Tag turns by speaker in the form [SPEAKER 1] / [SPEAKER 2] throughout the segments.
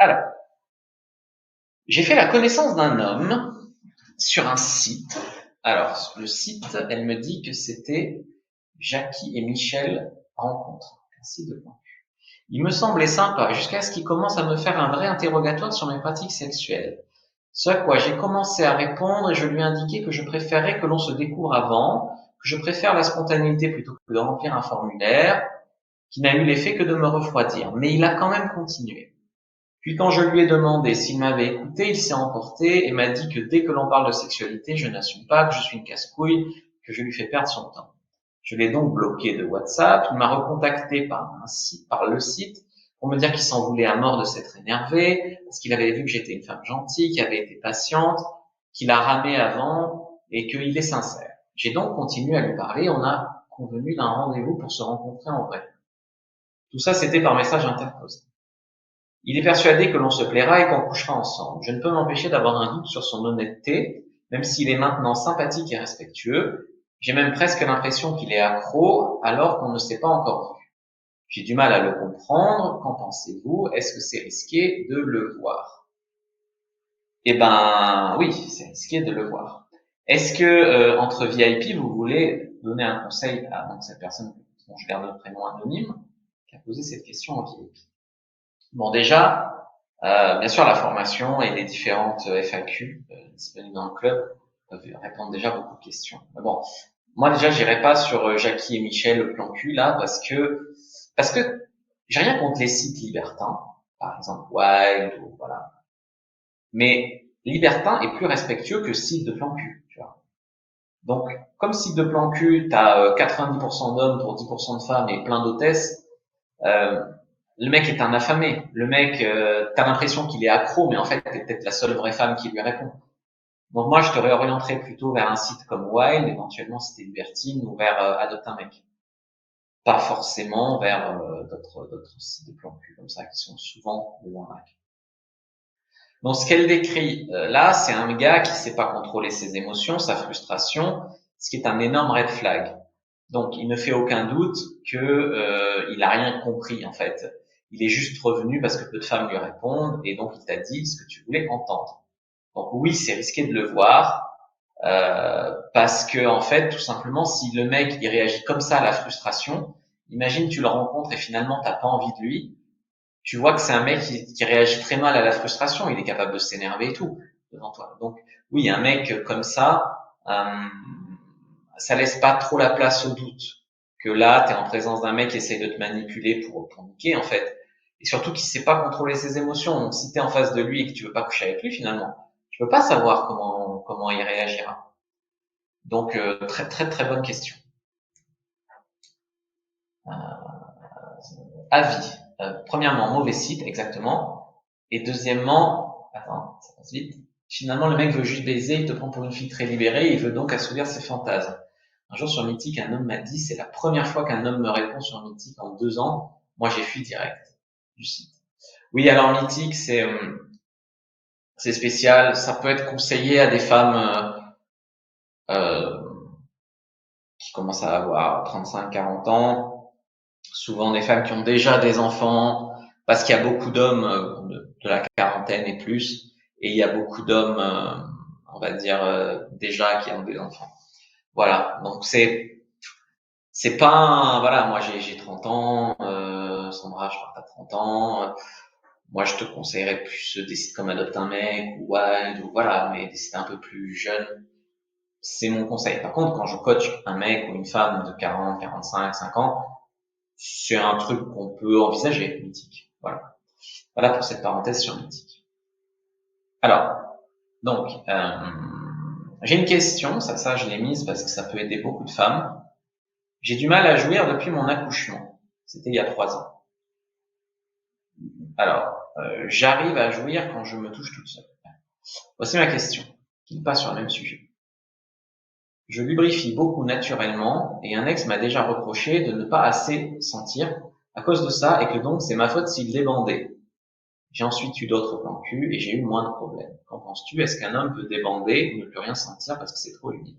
[SPEAKER 1] Alors, j'ai fait la connaissance d'un homme sur un site. Alors, le site, elle me dit que c'était Jackie et Michel rencontrent. Un site de plan. Il me semblait sympa jusqu'à ce qu'il commence à me faire un vrai interrogatoire sur mes pratiques sexuelles. Ce à quoi j'ai commencé à répondre et je lui ai indiqué que je préférais que l'on se découvre avant, que je préfère la spontanéité plutôt que de remplir un formulaire, qui n'a eu l'effet que de me refroidir. Mais il a quand même continué. Puis quand je lui ai demandé s'il m'avait écouté, il s'est emporté et m'a dit que dès que l'on parle de sexualité, je n'assume pas, que je suis une casse-couille, que je lui fais perdre son temps. Je l'ai donc bloqué de WhatsApp. Il m'a recontacté par le site, pour me dire qu'il s'en voulait à mort de s'être énervé, parce qu'il avait vu que j'étais une femme gentille, qui avait été patiente, qu'il a ramé avant et qu'il est sincère. J'ai donc continué à lui parler. On a convenu d'un rendez-vous pour se rencontrer en vrai. Tout ça, c'était par message interposé. Il est persuadé que l'on se plaira et qu'on couchera ensemble. Je ne peux m'empêcher d'avoir un doute sur son honnêteté, même s'il est maintenant sympathique et respectueux. J'ai même presque l'impression qu'il est accro alors qu'on ne s'est pas encore vu. J'ai du mal à le comprendre. Qu'en pensez-vous? Est-ce que c'est risqué de le voir? Eh ben oui, c'est risqué de le voir. Est-ce que entre VIP, vous voulez donner un conseil à donc, cette personne dont je garde le prénom anonyme qui a posé cette question en VIP? Bon, déjà, bien sûr, la formation et les différentes FAQ disponibles dans le club peuvent répondre déjà à beaucoup de questions. Mais bon, moi déjà, j'irai pas sur Jackie et Michel le plan cul là parce que j'ai rien contre les sites libertins, par exemple Wild ou voilà. Mais libertin est plus respectueux que site de plan cul, tu vois. Donc, comme site de plan cul, t'as 90% d'hommes pour 10% de femmes et plein d'hôtesses. Le mec est un affamé. Le mec, t'as l'impression qu'il est accro, mais en fait, t'es peut-être la seule vraie femme qui lui répond. Donc moi, je te réorienterais plutôt vers un site comme Wild, éventuellement si t'es libertine, ou vers Adopte un mec. Pas forcément vers d'autres sites de plan cul comme ça, qui sont souvent des arnaques. Donc ce qu'elle décrit là, c'est un gars qui sait pas contrôler ses émotions, sa frustration, ce qui est un énorme red flag. Donc il ne fait aucun doute que il a rien compris en fait. Il est juste revenu parce que peu de femmes lui répondent et donc il t'a dit ce que tu voulais entendre. Donc oui, c'est risqué de le voir parce que en fait, tout simplement, si le mec il réagit comme ça à la frustration, imagine tu le rencontres et finalement t'as pas envie de lui, tu vois que c'est un mec qui réagit très mal à la frustration, il est capable de s'énerver et tout devant toi. Donc oui, un mec comme ça laisse pas trop la place au doute. Que là, tu es en présence d'un mec qui essaye de te manipuler pour niquer, en fait. Et surtout qu'il sait pas contrôler ses émotions. Donc si tu es en face de lui et que tu veux pas coucher avec lui, finalement, tu peux pas savoir comment il réagira. Donc très très très bonne question. Avis. Premièrement, mauvais site, exactement. Et deuxièmement, attends, ça passe vite. Finalement, le mec veut juste baiser, il te prend pour une fille très libérée, il veut donc assouvir ses fantasmes. Un jour sur Mythique, un homme m'a dit, c'est la première fois qu'un homme me répond sur Mythique en 2 ans. Moi, j'ai fui direct du site. Oui, alors Mythique, c'est spécial. Ça peut être conseillé à des femmes euh, qui commencent à avoir 35, 40 ans. Souvent des femmes qui ont déjà des enfants, parce qu'il y a beaucoup d'hommes de la quarantaine et plus, et il y a beaucoup d'hommes, on va dire, déjà qui ont des enfants. Voilà, donc c'est pas voilà, moi j'ai 30 ans, Sandra, je crois que t'as 30 ans, moi je te conseillerais plus des sites comme Adopte un mec ou Wild ou voilà, mais des sites un peu plus jeunes, c'est mon conseil. Par contre, quand je coach un mec ou une femme de 40, 45, 50, c'est un truc qu'on peut envisager, Mythique. Voilà. Voilà pour cette parenthèse sur Mythique. Alors, donc, j'ai une question, ça je l'ai mise parce que ça peut aider beaucoup de femmes. J'ai du mal à jouir depuis mon accouchement. C'était il y a 3 ans. Alors, j'arrive à jouir quand je me touche toute seule. Voici ma question, qui passe sur le même sujet. Je lubrifie beaucoup naturellement et un ex m'a déjà reproché de ne pas assez sentir à cause de ça et que donc c'est ma faute s'il débandait. J'ai ensuite eu d'autres plans cul et j'ai eu moins de problèmes. Qu'en penses-tu? Est-ce qu'un homme peut débander ou ne plus rien sentir parce que c'est trop humide?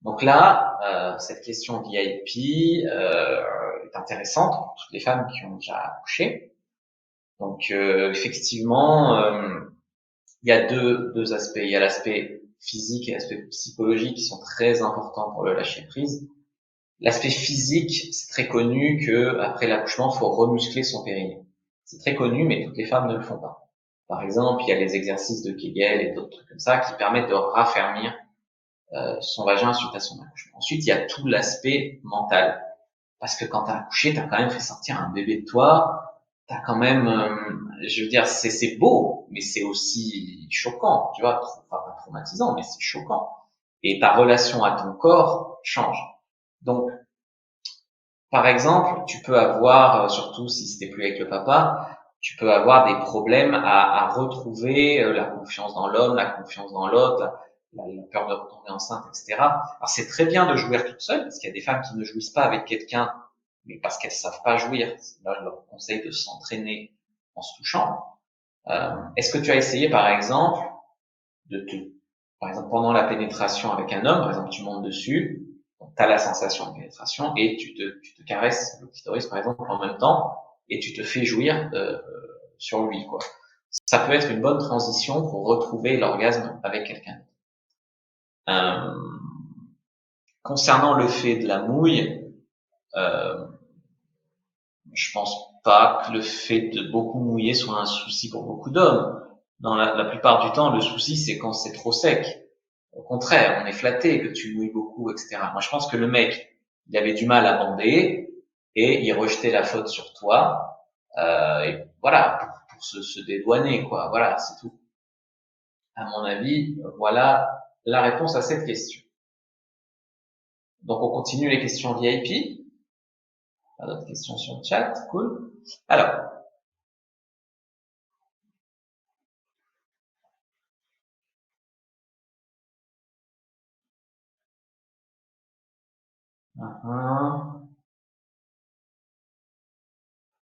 [SPEAKER 1] Donc là, cette question VIP est intéressante pour toutes les femmes qui ont déjà accouché. Donc effectivement, il y a deux aspects. Il y a l'aspect physique et l'aspect psychologique qui sont très importants pour le lâcher prise. L'aspect physique, c'est très connu que après l'accouchement, il faut remuscler son périnée. C'est très connu, mais toutes les femmes ne le font pas. Par exemple, il y a les exercices de Kegel et d'autres trucs comme ça qui permettent de raffermir son vagin suite à son accouchement. Ensuite, il y a tout l'aspect mental. Parce que quand t'as accouché, t'as quand même fait sortir un bébé de toi. T'as quand même, je veux dire, c'est beau, mais c'est aussi choquant, tu vois, enfin, pas traumatisant, mais c'est choquant. Et ta relation à ton corps change. Donc, par exemple, tu peux avoir, surtout si c'était plus avec le papa, tu peux avoir des problèmes à retrouver la confiance dans l'homme, la confiance dans l'autre, la peur de retomber enceinte, etc. Alors c'est très bien de jouir toute seule, parce qu'il y a des femmes qui ne jouissent pas avec quelqu'un, mais parce qu'elles savent pas jouir. Là, je leur conseille de s'entraîner en se touchant. Est-ce que tu as essayé, par exemple, par exemple, pendant la pénétration avec un homme, par exemple, tu montes dessus, tu as la sensation de pénétration et tu te caresses le clitoris, par exemple, en même temps, et tu te fais jouir sur lui, quoi. Ça peut être une bonne transition pour retrouver l'orgasme avec quelqu'un. Concernant le fait de la mouille, je pense pas que le fait de beaucoup mouiller soit un souci pour beaucoup d'hommes. Dans la plupart du temps, le souci, c'est quand c'est trop sec. Au contraire, on est flatté que tu mouilles beaucoup, etc. Moi, je pense que le mec, il avait du mal à bander et il rejetait la faute sur toi. Et voilà, pour se dédouaner, quoi. Voilà, c'est tout. À mon avis, voilà la réponse à cette question. Donc, on continue les questions VIP. Pas d'autres questions sur le chat, cool. Alors,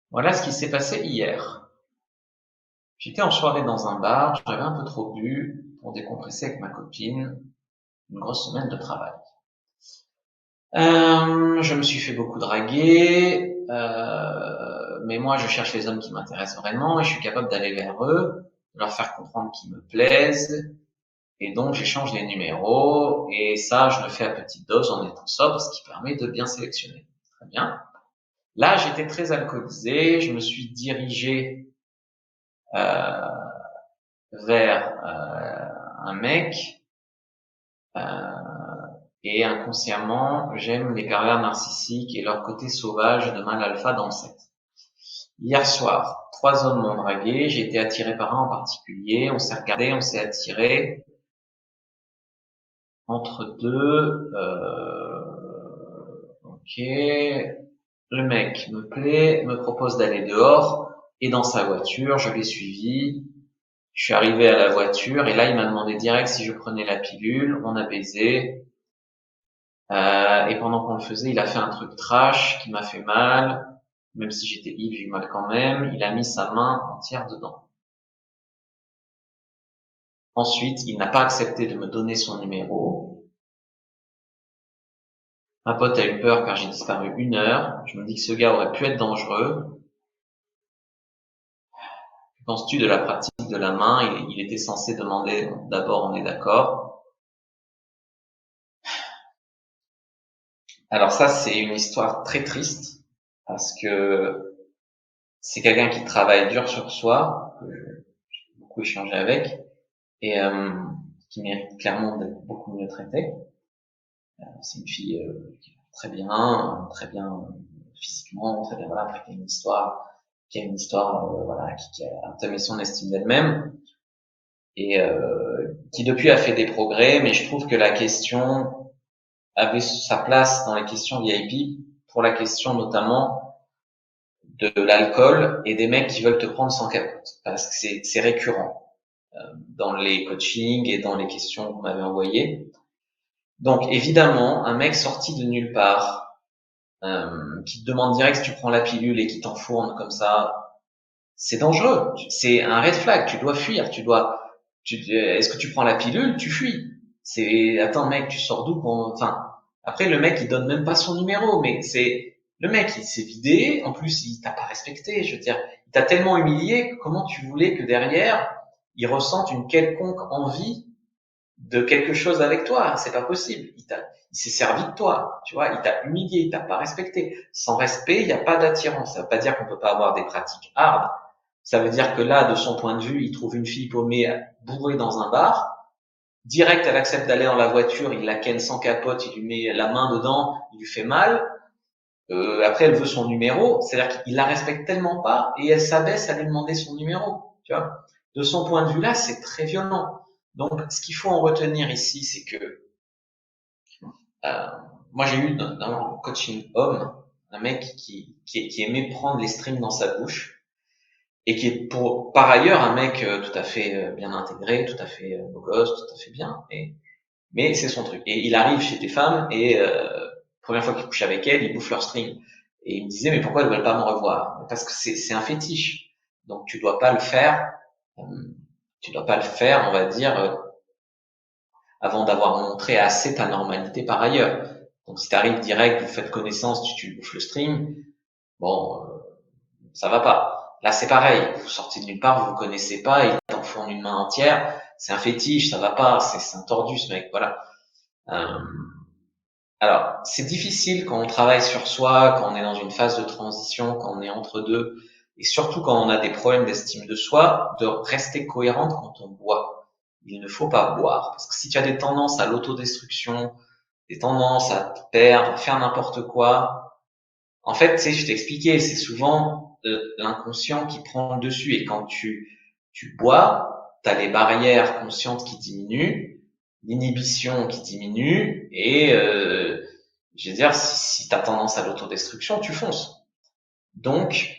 [SPEAKER 1] voilà ce qui s'est passé hier. J'étais en soirée dans un bar, j'avais un peu trop bu pour décompresser avec ma copine, une grosse semaine de travail. Je me suis fait beaucoup draguer, mais moi je cherche les hommes qui m'intéressent vraiment et je suis capable d'aller vers eux, de leur faire comprendre qu'ils me plaisent, et donc j'échange les numéros, et ça je le fais à petite dose en étant sobre, ce qui permet de bien sélectionner. Très bien. Là j'étais très alcoolisé, je me suis dirigé vers un mec, et inconsciemment, j'aime les pervers narcissiques et leur côté sauvage de mâle alpha dans le set. Hier soir, 3 hommes m'ont dragué, j'ai été attiré par un en particulier, on s'est regardé, on s'est attiré. Entre deux, ok, le mec me plaît, me propose d'aller dehors, et dans sa voiture, je l'ai suivi, je suis arrivé à la voiture, et là il m'a demandé direct si je prenais la pilule, on a baisé, et pendant qu'on le faisait, il a fait un truc trash qui m'a fait mal, même si j'étais ivre, j'ai eu mal quand même, il a mis sa main entière dedans. Ensuite, il n'a pas accepté de me donner son numéro. Ma pote a eu peur car j'ai disparu 1 heure. Je me dis que ce gars aurait pu être dangereux. Que penses-tu de la pratique de la main? Il était censé demander d'abord, on est d'accord. Alors ça, c'est une histoire très triste parce que c'est quelqu'un qui travaille dur sur soi, que j'ai beaucoup échangé avec, et qui mérite clairement d'être beaucoup mieux traitée. C'est une fille qui va très bien physiquement, très bien voilà, qui a une histoire voilà, qui a entamé son estime d'elle-même et qui depuis a fait des progrès, mais je trouve que la question avait sa place dans les questions VIP pour la question notamment de l'alcool et des mecs qui veulent te prendre sans capote, parce que c'est récurrent dans les coachings et dans les questions que vous m'avez envoyées. Donc évidemment, un mec sorti de nulle part, qui te demande direct si tu prends la pilule et qui t'enfourne comme ça, c'est dangereux. C'est un red flag. Tu dois fuir. Est-ce que tu prends la pilule? Tu fuis. Attends mec, tu sors d'où enfin, après le mec il donne même pas son numéro, mais Le mec, il s'est vidé, en plus, il t'a pas respecté, je veux dire, il t'a tellement humilié, comment tu voulais que derrière, il ressente une quelconque envie de quelque chose avec toi? C'est pas possible. Il s'est servi de toi, tu vois, il t'a humilié, il t'a pas respecté. Sans respect, il n'y a pas d'attirance. Ça veut pas dire qu'on peut pas avoir des pratiques hard. Ça veut dire que là, de son point de vue, il trouve une fille paumée, bourrée dans un bar. Direct, elle accepte d'aller dans la voiture, il la ken sans capote, il lui met la main dedans, il lui fait mal. Après, elle veut son numéro. C'est-à-dire qu'il la respecte tellement pas et elle s'abaisse à lui demander son numéro. Tu vois. De son point de vue là, c'est très violent. Donc, ce qu'il faut en retenir ici, c'est que euh, moi j'ai eu dans le coaching homme un mec qui aimait prendre les strings dans sa bouche et qui est par ailleurs un mec tout à fait bien intégré, tout à fait beau gosse, tout à fait bien. Mais c'est son truc. Et il arrive chez des femmes et première fois qu'il couche avec elles, il bouffe leur string. Et il me disait mais pourquoi elles veulent pas me revoir? Parce que c'est un fétiche. Donc tu dois pas le faire. euh, Tu dois pas le faire, on va dire, avant d'avoir montré assez ta normalité par ailleurs. Donc si t'arrives direct, vous faites connaissance, tu lui bouffes le string, bon, ça va pas. Là c'est pareil, vous sortez de nulle part, vous vous connaissez pas, il t'enfourne une main entière, c'est un fétiche, ça va pas, c'est un tordu ce mec, voilà. Euh, alors c'est difficile quand on travaille sur soi, quand on est dans une phase de transition, quand on est entre deux, et surtout quand on a des problèmes d'estime de soi, de rester cohérente quand on boit. Il ne faut pas boire, parce que si tu as des tendances à l'autodestruction, des tendances à te perdre, à faire n'importe quoi. En fait, tu sais, je t'ai expliqué, c'est souvent l'inconscient qui prend le dessus. Et quand tu bois, tu as les barrières conscientes qui diminuent, l'inhibition qui diminue, et je veux dire, si tu as tendance à l'autodestruction, tu fonces. Donc,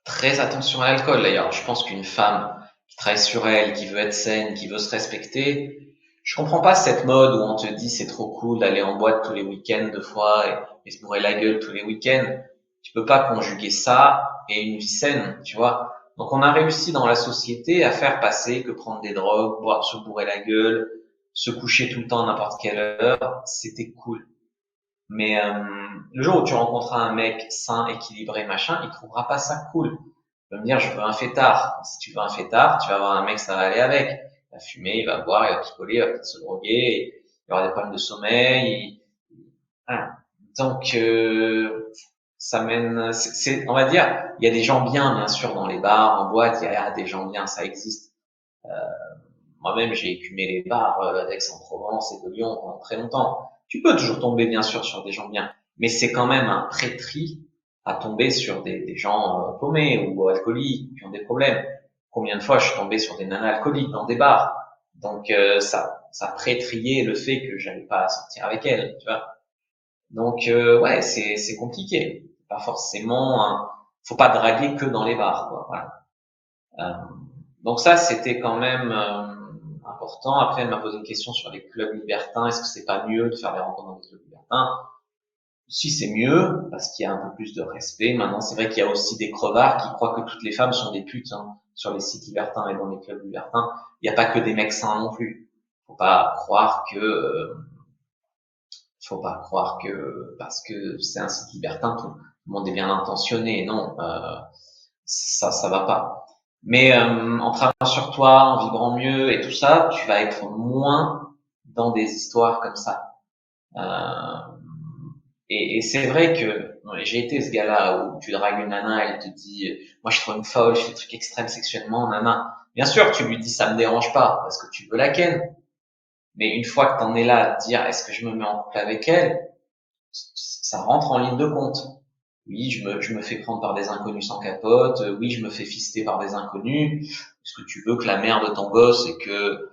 [SPEAKER 1] très attention à l'alcool. D'ailleurs, je pense qu'une femme qui travaille sur elle, qui veut être saine, qui veut se respecter, je comprends pas cette mode où on te dit c'est trop cool d'aller en boîte tous les week-ends 2 fois et se bourrer la gueule tous les week-ends. Tu peux pas conjuguer ça et une vie saine, tu vois. Donc on a réussi dans la société à faire passer que prendre des drogues, boire, se bourrer la gueule, se coucher tout le temps à n'importe quelle heure, c'était cool. Mais le jour où tu rencontreras un mec sain, équilibré, machin, il trouvera pas ça cool. Il va me dire, je veux un fêtard. Si tu veux un fêtard, tu vas avoir un mec, ça va aller avec. Il va fumer, il va boire, il va picoler, il va peut-être se droguer, il y aura des problèmes de sommeil. Voilà. Donc, ça mène, on va dire, il y a des gens bien sûr, dans les bars, en boîte, il y a des gens bien, ça existe. Moi-même, j'ai écumé les bars d'Aix-en-Provence et de Lyon pendant très longtemps. Tu peux toujours tomber, bien sûr, sur des gens bien, mais c'est quand même un prêtris à tomber sur des gens paumés ou alcooliques qui ont des problèmes. Combien de fois je suis tombé sur des nanas alcooliques dans des bars? Donc ça prêtriait le fait que j'allais pas sortir avec elles, tu vois. Donc ouais, c'est compliqué. Pas forcément, faut pas draguer que dans les bars, quoi. Voilà. Euh, donc ça, c'était quand même important. Après, elle m'a posé une question sur les clubs libertins. Est-ce que c'est pas mieux de faire des rencontres dans des clubs libertins? Si, c'est mieux, parce qu'il y a un peu plus de respect. Maintenant, c'est vrai qu'il y a aussi des crevards qui croient que toutes les femmes sont des putes sur les sites libertins et dans les clubs libertins. Il n'y a pas que des mecs sains non plus. Faut pas croire que, faut pas croire que parce que c'est un site libertin, tout le monde est bien intentionné. Non, ça va pas. Mais en travaillant sur toi, en vibrant mieux et tout ça, tu vas être moins dans des histoires comme ça. Euh, et c'est vrai que j'ai été ce gars-là où tu dragues une nana, elle te dit, moi je trouve une folle, je fais des trucs extrêmes sexuellement, nana. Bien sûr, tu lui dis ça me dérange pas parce que tu veux la ken. Mais une fois que t'en es là à te dire, est-ce que je me mets en couple avec elle, ça rentre en ligne de compte. Oui, je me fais prendre par des inconnus sans capote. Oui, je me fais fister par des inconnus. Est-ce que tu veux que la mère de ton gosse et que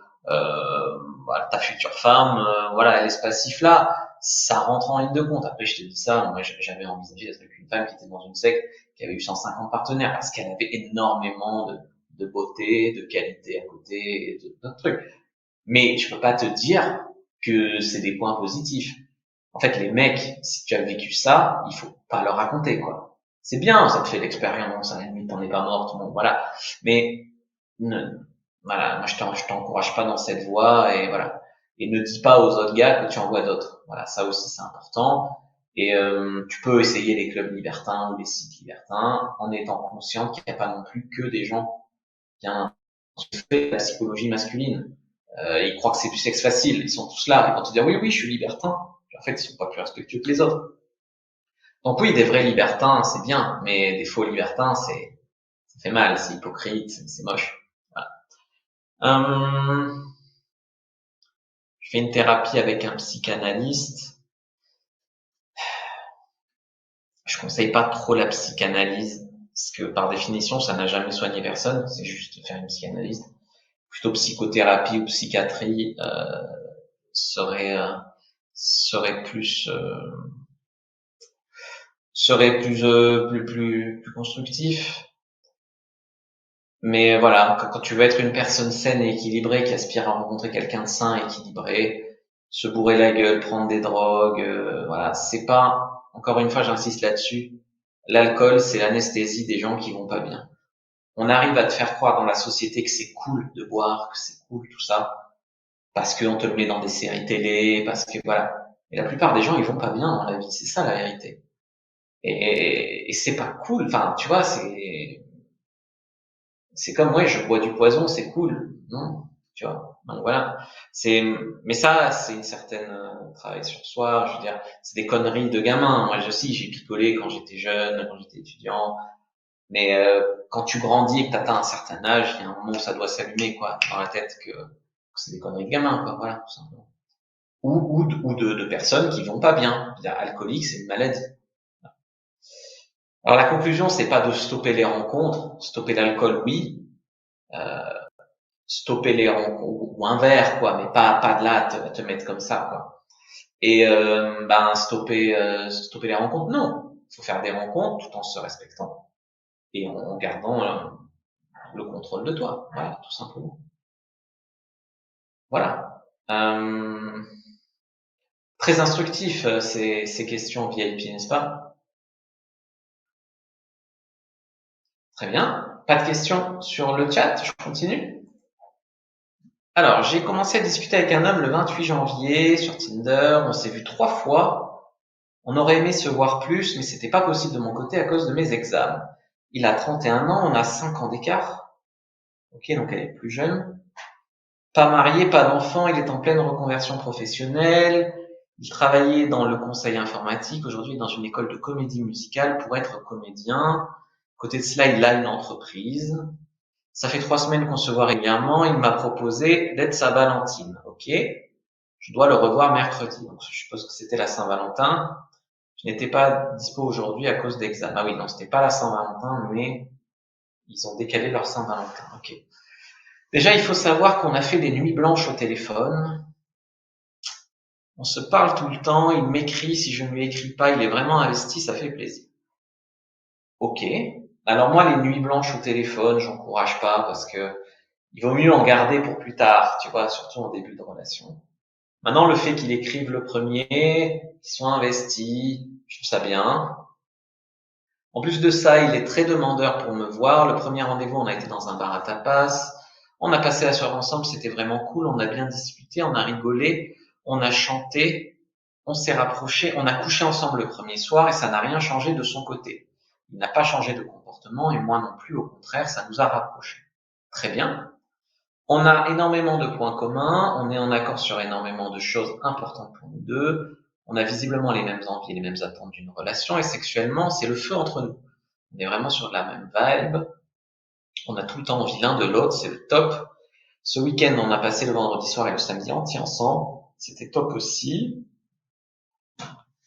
[SPEAKER 1] voilà, ta future femme, voilà, elle est ce passif-là, ça rentre en ligne de compte. Après, je te dis ça, moi j'avais envisagé d'être avec une femme qui était dans une secte, qui avait eu 150 partenaires, parce qu'elle avait énormément de beauté, de qualité à côté, et d'autres trucs. Mais je peux pas te dire que c'est des points positifs. En fait, les mecs, si tu as vécu ça, il faut pas leur raconter, quoi. C'est bien, ça te fait l'expérience, à la limite, t'en es pas mort, tout le monde, voilà. Mais, ne, voilà, moi, je t'encourage pas dans cette voie, et voilà. Et ne dis pas aux autres gars que tu en vois d'autres. Voilà, ça aussi, c'est important. Et tu peux essayer les clubs libertins ou les sites libertins en étant conscient qu'il n'y a pas non plus que des gens bien fait la psychologie masculine. Ils croient que c'est du sexe facile. Ils sont tous là. Ils vont te dire oui, oui, je suis libertin. En fait, ils sont pas plus respectueux que les autres. Donc oui, des vrais libertins, c'est bien, mais des faux libertins, ça fait mal, c'est hypocrite, c'est moche. Voilà. Je fais une thérapie avec un psychanalyste. Je conseille pas trop la psychanalyse, parce que par définition, ça n'a jamais soigné personne, c'est juste faire une psychanalyse. Plutôt psychothérapie ou psychiatrie serait serait plus plus constructif. Mais voilà, quand tu veux être une personne saine et équilibrée qui aspire à rencontrer quelqu'un de sain et équilibré, se bourrer la gueule, prendre des drogues, voilà, c'est pas, encore une fois, j'insiste là-dessus, l'alcool, c'est l'anesthésie des gens qui vont pas bien. On arrive à te faire croire dans la société que c'est cool de boire, que c'est cool tout ça, parce qu'on te le met dans des séries télé, parce que voilà. Et la plupart des gens, ils vont pas bien dans la vie, c'est ça la vérité. Et c'est pas cool, enfin, tu vois, c'est comme, ouais, je bois du poison, c'est cool, non? Tu vois? Donc voilà. Mais ça, c'est une certaine travail sur soi. Je veux dire, c'est des conneries de gamin. Moi, aussi, j'ai picolé quand j'étais jeune, quand j'étais étudiant. Mais quand tu grandis et que t'atteins un certain âge, il y a un moment où ça doit s'allumer, quoi, dans la tête que c'est des conneries de gamin, quoi. Voilà, tout simplement. Ou de personnes qui vont pas bien. Je veux dire, alcoolique, c'est une maladie. Alors la conclusion, c'est pas de stopper les rencontres, stopper l'alcool, oui. Euh, Stopper les rencontres ou un verre quoi, mais pas de là te mettre comme ça quoi. Et stopper les rencontres, non. Il faut faire des rencontres tout en se respectant et en gardant le contrôle de toi, voilà, tout simplement. Voilà. Très instructif ces questions VIP, n'est-ce pas? Très bien. Pas de questions sur le chat, je continue. Alors, j'ai commencé à discuter avec un homme le 28 janvier sur Tinder. On s'est vu 3 fois. On aurait aimé se voir plus, mais c'était pas possible de mon côté à cause de mes examens. Il a 31 ans, on a 5 ans d'écart. Ok, donc elle est plus jeune. Pas marié, pas d'enfant, il est en pleine reconversion professionnelle. Il travaillait dans le conseil informatique, aujourd'hui dans une école de comédie musicale pour être comédien. Côté de cela, il a une entreprise. Ça fait 3 semaines qu'on se voit régulièrement. Il m'a proposé d'être sa Valentine. Ok. Je dois le revoir mercredi. Donc, je suppose que c'était la Saint-Valentin. Je n'étais pas dispo aujourd'hui à cause d'examen. Ah oui, non, c'était pas la Saint-Valentin, mais ils ont décalé leur Saint-Valentin. Ok. Déjà, il faut savoir qu'on a fait des nuits blanches au téléphone. On se parle tout le temps. Il m'écrit. Si je ne lui écris pas, il est vraiment investi. Ça fait plaisir. Ok. Alors moi, les nuits blanches au téléphone, j'encourage pas parce que il vaut mieux en garder pour plus tard, tu vois, surtout en début de relation. Maintenant, le fait qu'il écrive le premier, qu'il soit investi, je trouve ça bien. En plus de ça, il est très demandeur pour me voir. Le premier rendez-vous, on a été dans un bar à tapas. On a passé la soirée ensemble, c'était vraiment cool. On a bien discuté, on a rigolé, on a chanté, on s'est rapprochés, on a couché ensemble le premier soir et ça n'a rien changé de son côté. Il n'a pas changé de comportement et moi non plus, au contraire, ça nous a rapprochés. Très bien. On a énormément de points communs, on est en accord sur énormément de choses importantes pour nous deux. On a visiblement les mêmes envies et les mêmes attentes d'une relation et sexuellement, c'est le feu entre nous. On est vraiment sur la même vibe. On a tout le temps envie l'un de l'autre, c'est le top. Ce week-end, on a passé le vendredi soir et le samedi entier ensemble. C'était top aussi.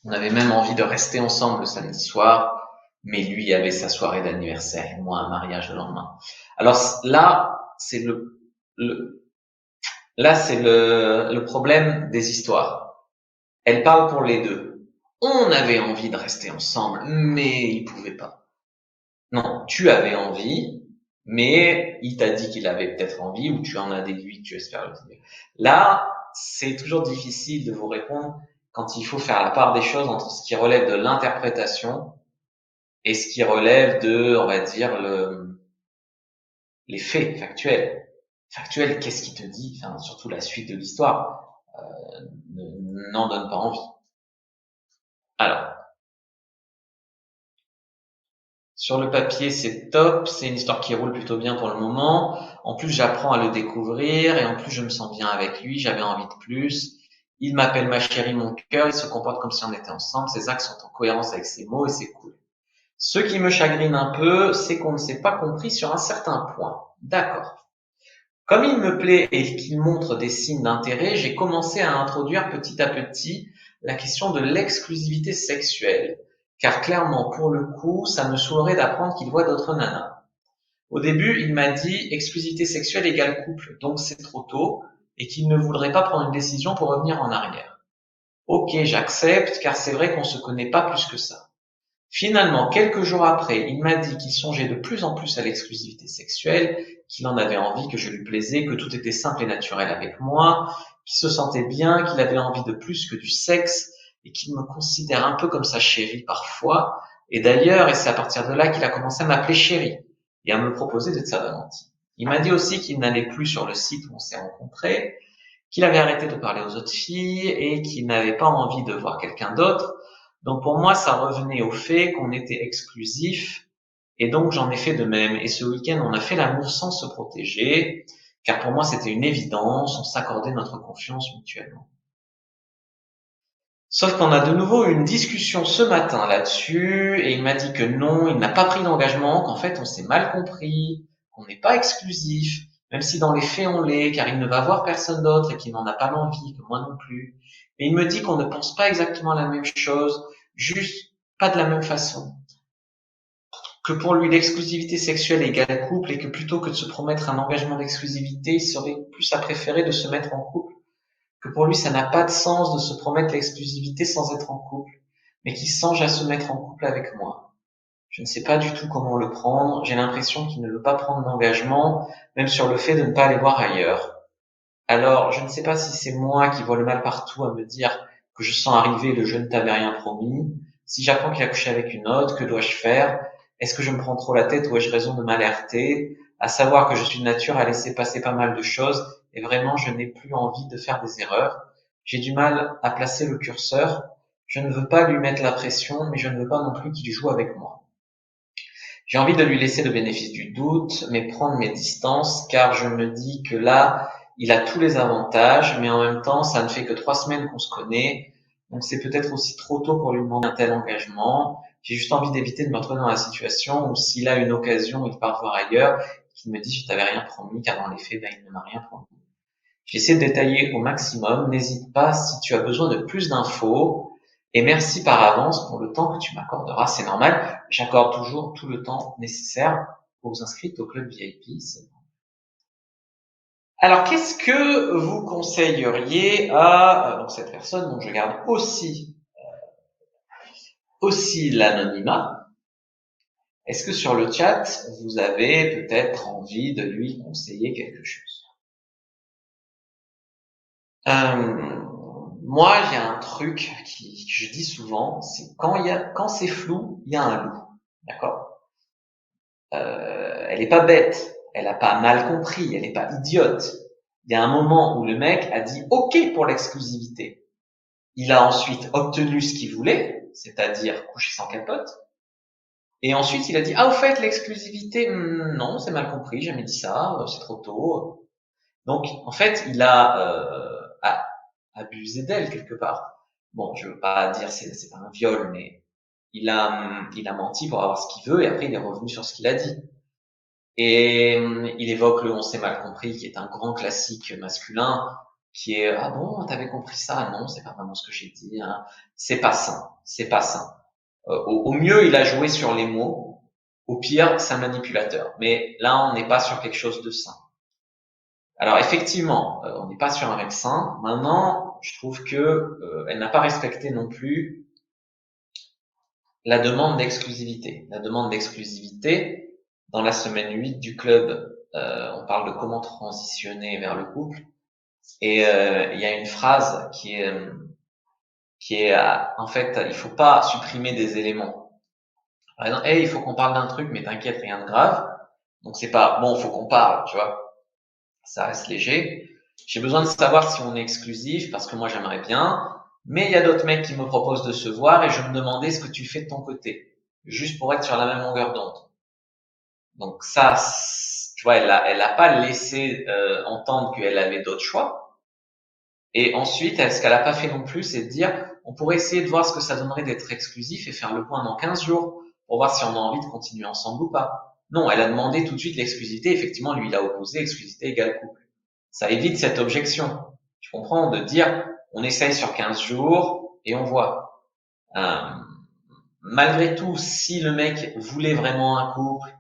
[SPEAKER 1] On avait même envie de rester ensemble le samedi soir, mais lui avait sa soirée d'anniversaire et moi un mariage le lendemain. Alors là, le là, c'est le problème des histoires. Elles parlent pour les deux. On avait envie de rester ensemble, mais il pouvait pas. Non, tu avais envie, mais il t'a dit qu'il avait peut-être envie, ou tu en as déduit que tu espères le dire. Là, c'est toujours difficile de vous répondre quand il faut faire la part des choses entre ce qui relève de l'interprétation et ce qui relève de, on va dire, les faits factuels. Factuel, qu'est-ce qui te dit, enfin, surtout la suite de l'histoire, n'en donne pas envie. Alors, Sur le papier, c'est top, c'est une histoire qui roule plutôt bien pour le moment. En plus, j'apprends à le découvrir et en plus, je me sens bien avec lui, j'avais envie de plus. Il m'appelle ma chérie, mon cœur, il se comporte comme si on était ensemble, ses actes sont en cohérence avec ses mots et c'est cool. Ce qui me chagrine un peu, c'est qu'on ne s'est pas compris sur un certain point. D'accord. Comme il me plaît et qu'il montre des signes d'intérêt, j'ai commencé à introduire petit à petit la question de l'exclusivité sexuelle. Car clairement, pour le coup, ça me saoulerait d'apprendre qu'il voit d'autres nanas. Au début, il m'a dit exclusivité sexuelle égale couple, donc c'est trop tôt, et qu'il ne voudrait pas prendre une décision pour revenir en arrière. Ok, j'accepte, car c'est vrai qu'on se connaît pas plus que ça. Finalement, quelques jours après, il m'a dit qu'il songeait de plus en plus à l'exclusivité sexuelle, qu'il en avait envie, que je lui plaisais, que tout était simple et naturel avec moi, qu'il se sentait bien, qu'il avait envie de plus que du sexe, et qu'il me considère un peu comme sa chérie parfois. Et d'ailleurs, et c'est à partir de là qu'il a commencé à m'appeler chérie, et à me proposer d'être sa Valentine. Il m'a dit aussi qu'il n'allait plus sur le site où on s'est rencontrés, qu'il avait arrêté de parler aux autres filles et qu'il n'avait pas envie de voir quelqu'un d'autre. Donc pour moi, ça revenait au fait qu'on était exclusif et donc j'en ai fait de même. Et ce week-end, on a fait l'amour sans se protéger, car pour moi, c'était une évidence, on s'accordait notre confiance mutuellement. Sauf qu'on a de nouveau eu une discussion ce matin là-dessus et il m'a dit que non, il n'a pas pris d'engagement, qu'en fait on s'est mal compris, qu'on n'est pas exclusif, même si dans les faits on l'est, car il ne va voir personne d'autre et qu'il n'en a pas l'envie, que moi non plus. Et il me dit qu'on ne pense pas exactement la même chose, juste pas de la même façon. Que pour lui l'exclusivité sexuelle égale couple et que plutôt que de se promettre un engagement d'exclusivité, il serait plus à préférer de se mettre en couple, que pour lui ça n'a pas de sens de se promettre l'exclusivité sans être en couple, mais qu'il songe à se mettre en couple avec moi. Je ne sais pas du tout comment le prendre, j'ai l'impression qu'il ne veut pas prendre d'engagement, même sur le fait de ne pas aller voir ailleurs. Alors, je ne sais pas si c'est moi qui vois le mal partout à me dire que je sens arriver le je ne t'avais rien promis. Si j'apprends qu'il a couché avec une autre, que dois-je faire? Est-ce que je me prends trop la tête ou ai-je raison de m'alerter? À savoir que je suis de nature à laisser passer pas mal de choses et vraiment je n'ai plus envie de faire des erreurs. J'ai du mal à placer le curseur. Je ne veux pas lui mettre la pression, mais je ne veux pas non plus qu'il joue avec moi. J'ai envie de lui laisser le bénéfice du doute, mais prendre mes distances, car je me dis que là, il a tous les avantages, mais en même temps, ça ne fait que 3 semaines qu'on se connaît, donc c'est peut-être aussi trop tôt pour lui demander un tel engagement. J'ai juste envie d'éviter de me retrouver dans la situation où s'il a une occasion, il part voir ailleurs, qu'il me dit je t'avais rien promis, car dans les faits, il ne m'a rien promis. J'essaie de détailler au maximum, n'hésite pas si tu as besoin de plus d'infos. Et merci par avance pour le temps que tu m'accorderas. C'est normal, j'accorde toujours tout le temps nécessaire pour vous inscrire au club VIP. Alors, qu'est-ce que vous conseilleriez à donc cette personne dont je garde aussi l'anonymat? Est-ce que sur le chat, vous avez peut-être envie de lui conseiller quelque chose? Moi, il y a un truc que je dis souvent, c'est quand c'est flou, il y a un loup. D'accord? Elle est pas bête, elle a pas mal compris, elle est pas idiote. Il y a un moment où le mec a dit OK pour l'exclusivité. Il a ensuite obtenu ce qu'il voulait, c'est-à-dire coucher sans capote. Et ensuite, il a dit, ah, au fait, l'exclusivité, non, c'est mal compris, j'ai jamais dit ça, c'est trop tôt. Donc, en fait, il a abusé d'elle quelque part. Bon, je veux pas dire c'est pas un viol, mais il a menti pour avoir ce qu'il veut et après il est revenu sur ce qu'il a dit. Et il évoque le on s'est mal compris, qui est un grand classique masculin, qui est ah bon, t'avais compris ça? Non, c'est pas vraiment ce que j'ai dit. Hein. C'est pas sain, c'est pas sain. Au mieux, il a joué sur les mots. Au pire, c'est un manipulateur. Mais là, on n'est pas sur quelque chose de sain. Alors effectivement, on n'est pas sur un mec sain. Maintenant, je trouve que elle n'a pas respecté non plus la demande d'exclusivité. La demande d'exclusivité, dans la semaine 8 du club, on parle de comment transitionner vers le couple. Et il y a une phrase qui est en fait, il faut pas supprimer des éléments. Par exemple, hey, il faut qu'on parle d'un truc, mais t'inquiète, rien de grave. Donc c'est pas bon, faut qu'on parle, tu vois. Ça reste léger. J'ai besoin de savoir si on est exclusif parce que moi j'aimerais bien, mais il y a d'autres mecs qui me proposent de se voir et je me demandais ce que tu fais de ton côté. juste pour être sur la même longueur d'onde. Donc ça, tu vois, elle a pas laissé entendre qu'elle avait d'autres choix. Et ensuite, ce qu'elle a pas fait non plus, c'est de dire, on pourrait essayer de voir ce que ça donnerait d'être exclusif et faire le point dans 15 jours pour voir si on a envie de continuer ensemble ou pas. Non, elle a demandé tout de suite l'exclusivité. Effectivement, lui, il a opposé exclusivité égale couple. Ça évite cette objection. Tu comprends? De dire, on essaye sur 15 jours et on voit. Malgré tout, si le mec voulait vraiment un couple,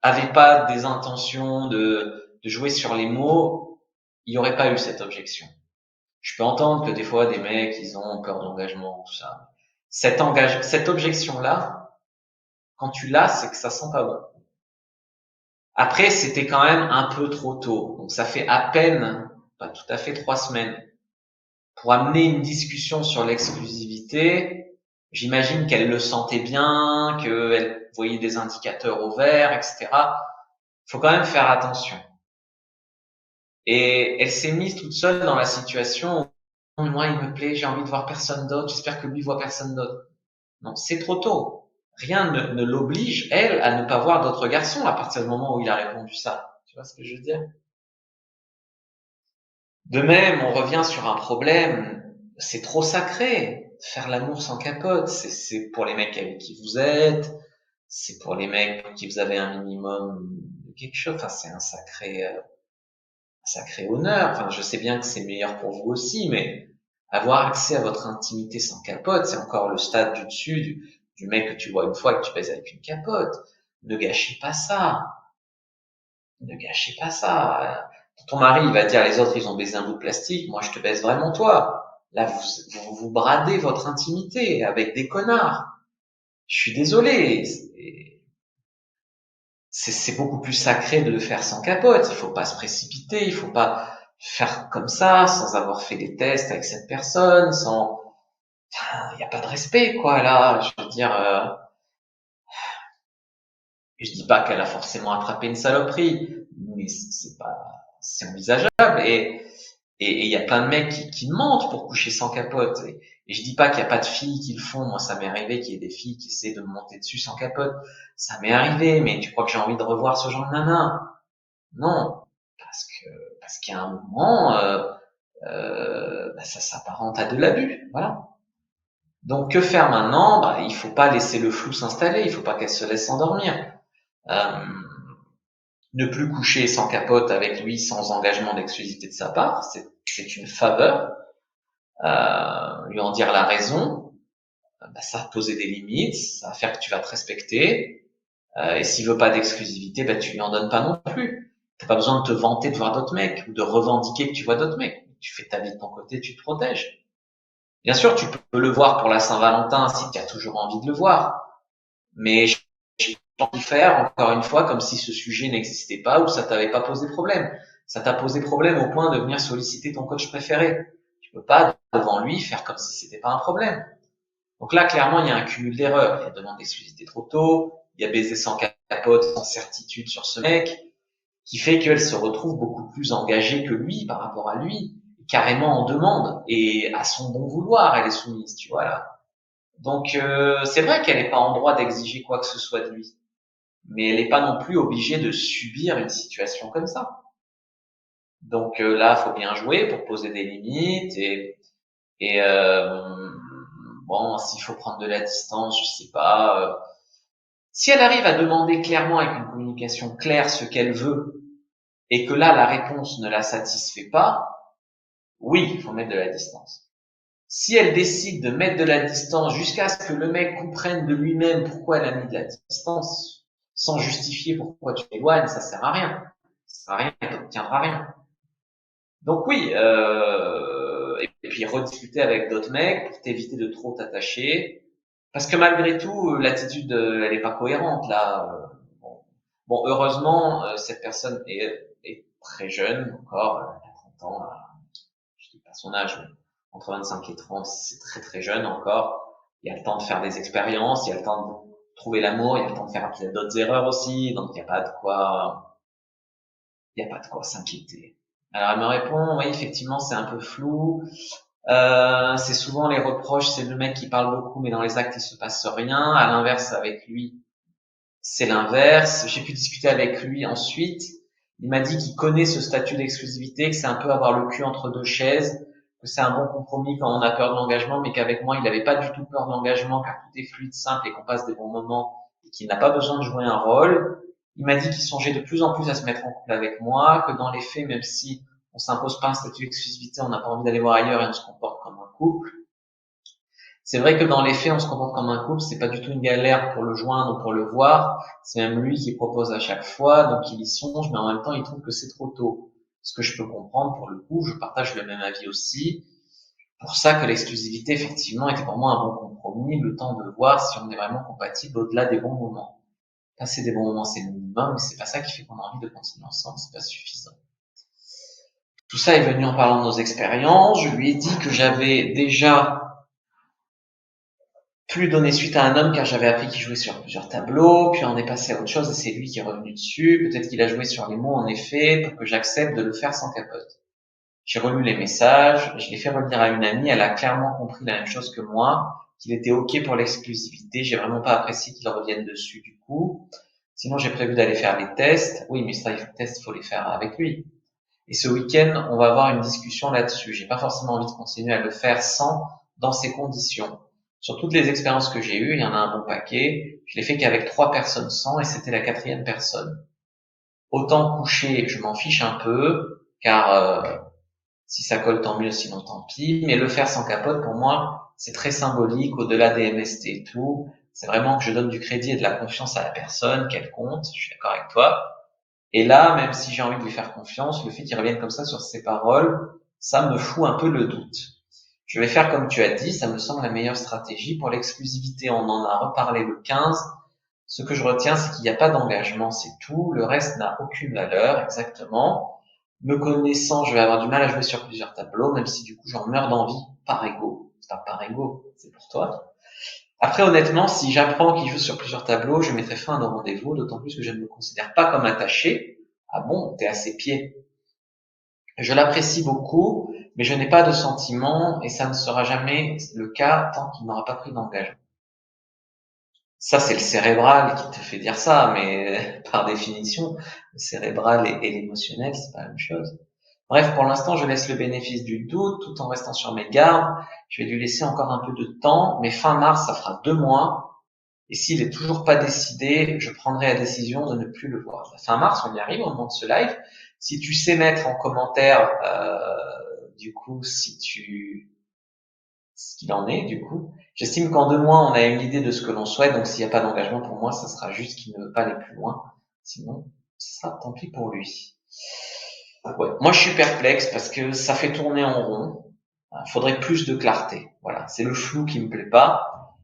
[SPEAKER 1] avait pas des intentions de jouer sur les mots, il n'y aurait pas eu cette objection. Je peux entendre que des fois, des mecs, ils ont peur d'engagement, tout ça. Cette objection-là, quand tu l'as, c'est que ça sent pas bon. Après, c'était quand même un peu trop tôt. Donc, ça fait à peine, pas tout à fait 3 semaines. Pour amener une discussion sur l'exclusivité, j'imagine qu'elle le sentait bien, qu'elle voyait des indicateurs au vert, etc. Faut quand même faire attention. Et elle s'est mise toute seule dans la situation où moi, il me plaît, j'ai envie de voir personne d'autre, j'espère que lui voit personne d'autre. Non, c'est trop tôt. Rien ne l'oblige, elle, à ne pas voir d'autres garçons à partir du moment où il a répondu ça. Tu vois ce que je veux dire? De même, on revient sur un problème, c'est trop sacré. Faire l'amour sans capote, c'est pour les mecs avec qui vous êtes, c'est pour les mecs pour qui vous avez un minimum de quelque chose. Enfin, c'est un sacré honneur. Enfin, je sais bien que c'est meilleur pour vous aussi, mais avoir accès à votre intimité sans capote, c'est encore le stade du dessus du mec que tu vois une fois et que tu baises avec une capote. Ne gâchez pas ça. Ne gâchez pas ça. Ton mari, il va dire les autres, ils ont baisé un bout de plastique. Moi, je te baise vraiment toi. Là, vous bradez votre intimité avec des connards. Je suis désolé. C'est beaucoup plus sacré de le faire sans capote. Il faut pas se précipiter. Il faut pas faire comme ça sans avoir fait des tests avec cette personne, sans, il n'y a pas de respect, quoi, là. Je veux dire, je dis pas qu'elle a forcément attrapé une saloperie, mais c'est envisageable. Et il y a plein de mecs qui mentent pour coucher sans capote. Et je dis pas qu'il y a pas de filles qui le font. Moi, ça m'est arrivé qu'il y ait des filles qui essaient de me monter dessus sans capote. Ça m'est arrivé, mais tu crois que j'ai envie de revoir ce genre de nana? Non, parce que parce qu'il y a un moment, ça s'apparente à de l'abus. Voilà. Donc que faire maintenant? Il faut pas laisser le flou s'installer. Il faut pas qu'elle se laisse s'endormir. Euh, ne plus coucher sans capote avec lui, sans engagement d'exclusivité de sa part, c'est une faveur. Lui en dire la raison, ça va poser des limites, ça va faire que tu vas te respecter. Et s'il veut pas d'exclusivité, tu lui en donnes pas non plus. T'as pas besoin de te vanter de voir d'autres mecs ou de revendiquer que tu vois d'autres mecs. Tu fais ta vie de ton côté, tu te protèges. Bien sûr, tu peux le voir pour la Saint-Valentin si tu as toujours envie de le voir. Mais je pense le faire, encore une fois, comme si ce sujet n'existait pas ou ça t'avait pas posé problème. Ça t'a posé problème au point de venir solliciter ton coach préféré. Tu peux pas, devant lui, faire comme si c'était pas un problème. Donc là, clairement, il y a un cumul d'erreurs. Il y a demande d'exclusivité trop tôt, il y a baiser sans capote, sans certitude sur ce mec, qui fait qu'elle se retrouve beaucoup plus engagée que lui par rapport à lui, carrément en demande, et à son bon vouloir, elle est soumise, tu vois là. Donc c'est vrai qu'elle n'est pas en droit d'exiger quoi que ce soit de lui, mais elle n'est pas non plus obligée de subir une situation comme ça. Donc là, faut bien jouer pour poser des limites et bon, s'il faut prendre de la distance, je sais pas. Si elle arrive à demander clairement avec une communication claire ce qu'elle veut et que là la réponse ne la satisfait pas, oui, il faut mettre de la distance. Si elle décide de mettre de la distance jusqu'à ce que le mec comprenne de lui-même pourquoi elle a mis de la distance, sans justifier pourquoi tu t'éloignes, ça sert à rien. Ça sert à rien, tu n'obtiendras rien. Donc oui, et puis rediscuter avec d'autres mecs pour t'éviter de trop t'attacher. Parce que malgré tout, l'attitude, elle est pas cohérente là. Bon, heureusement, cette personne est très jeune encore, elle a 30 ans, je dis pas son âge, mais entre 25 et 30, c'est très très jeune encore. Il y a le temps de faire des expériences, il y a le temps de trouver l'amour, il y a le temps de faire d'autres erreurs aussi, donc il y a pas de quoi s'inquiéter. Alors elle me répond, oui, effectivement, c'est un peu flou. C'est souvent les reproches, c'est le mec qui parle beaucoup, mais dans les actes il se passe rien. À l'inverse, avec lui, c'est l'inverse. J'ai pu discuter avec lui ensuite. Il m'a dit qu'il connaît ce statut d'exclusivité, que c'est un peu avoir le cul entre deux chaises, que c'est un bon compromis quand on a peur de l'engagement, mais qu'avec moi, il n'avait pas du tout peur de l'engagement, car tout est fluide, simple et qu'on passe des bons moments et qu'il n'a pas besoin de jouer un rôle. Il m'a dit qu'il songeait de plus en plus à se mettre en couple avec moi, que dans les faits, même si on s'impose pas un statut d'exclusivité, on n'a pas envie d'aller voir ailleurs et on se comporte comme un couple. C'est vrai que dans les faits, on se comporte comme un couple, c'est pas du tout une galère pour le joindre ou pour le voir. C'est même lui qui propose à chaque fois, donc il y songe, mais en même temps, il trouve que c'est trop tôt. Ce que je peux comprendre pour le coup, je partage le même avis aussi. Pour ça que l'exclusivité, effectivement, était pour moi un bon compromis, le temps de voir si on est vraiment compatible au-delà des bons moments. Passer des bons moments, c'est le minimum, mais c'est pas ça qui fait qu'on a envie de continuer ensemble, c'est pas suffisant. Tout ça est venu en parlant de nos expériences. Je lui ai dit que j'avais déjà plus donné suite à un homme car j'avais appris qu'il jouait sur plusieurs tableaux, puis on est passé à autre chose et c'est lui qui est revenu dessus. Peut-être qu'il a joué sur les mots en effet pour que j'accepte de le faire sans capote. J'ai relu les messages, je l'ai fait relire à une amie, elle a clairement compris la même chose que moi, qu'il était ok pour l'exclusivité, j'ai vraiment pas apprécié qu'il revienne dessus du coup. Sinon j'ai prévu d'aller faire les tests, oui mais ça, les tests faut les faire avec lui. Et ce week-end on va avoir une discussion là-dessus, j'ai pas forcément envie de continuer à le faire sans, dans ces conditions. Sur toutes les expériences que j'ai eues, il y en a un bon paquet, je l'ai fait qu'avec 3 personnes sans et c'était la 4e personne. Autant coucher, je m'en fiche un peu, car si ça colle, tant mieux, sinon tant pis. Mais le faire sans capote, pour moi, c'est très symbolique, au-delà des MST et tout. C'est vraiment que je donne du crédit et de la confiance à la personne, qu'elle compte. Je suis d'accord avec toi. Et là, même si j'ai envie de lui faire confiance, le fait qu'il revienne comme ça sur ses paroles, ça me fout un peu le doute. Je vais faire comme tu as dit, ça me semble la meilleure stratégie. Pour l'exclusivité, on en a reparlé le 15. Ce que je retiens, c'est qu'il n'y a pas d'engagement, c'est tout. Le reste n'a aucune valeur, exactement. Me connaissant, je vais avoir du mal à jouer sur plusieurs tableaux, même si du coup j'en meurs d'envie par ego. C'est pas par ego, c'est pour toi. Après, honnêtement, si j'apprends qu'il joue sur plusieurs tableaux, je mettrai fin à nos rendez-vous, d'autant plus que je ne me considère pas comme attaché. Ah bon, t'es à ses pieds. Je l'apprécie beaucoup, mais je n'ai pas de sentiments et ça ne sera jamais le cas tant qu'il n'aura pas pris d'engagement. Ça, c'est le cérébral qui te fait dire ça, mais par définition, le cérébral et l'émotionnel, c'est pas la même chose. Bref, pour l'instant, je laisse le bénéfice du doute tout en restant sur mes gardes. Je vais lui laisser encore un peu de temps, mais fin mars, ça fera 2 mois. Et s'il est toujours pas décidé, je prendrai la décision de ne plus le voir. Fin mars, on y arrive au moment de ce live. Si tu sais mettre en commentaire, du coup, ce qu'il en est, du coup. J'estime qu'en 2 mois, on a une idée de ce que l'on souhaite. Donc, s'il n'y a pas d'engagement, pour moi, ça sera juste qu'il ne veut pas aller plus loin. Sinon, ce sera tant pis pour lui. Ouais. Moi, je suis perplexe parce que ça fait tourner en rond. Il faudrait plus de clarté. Voilà. C'est le flou qui me plaît pas.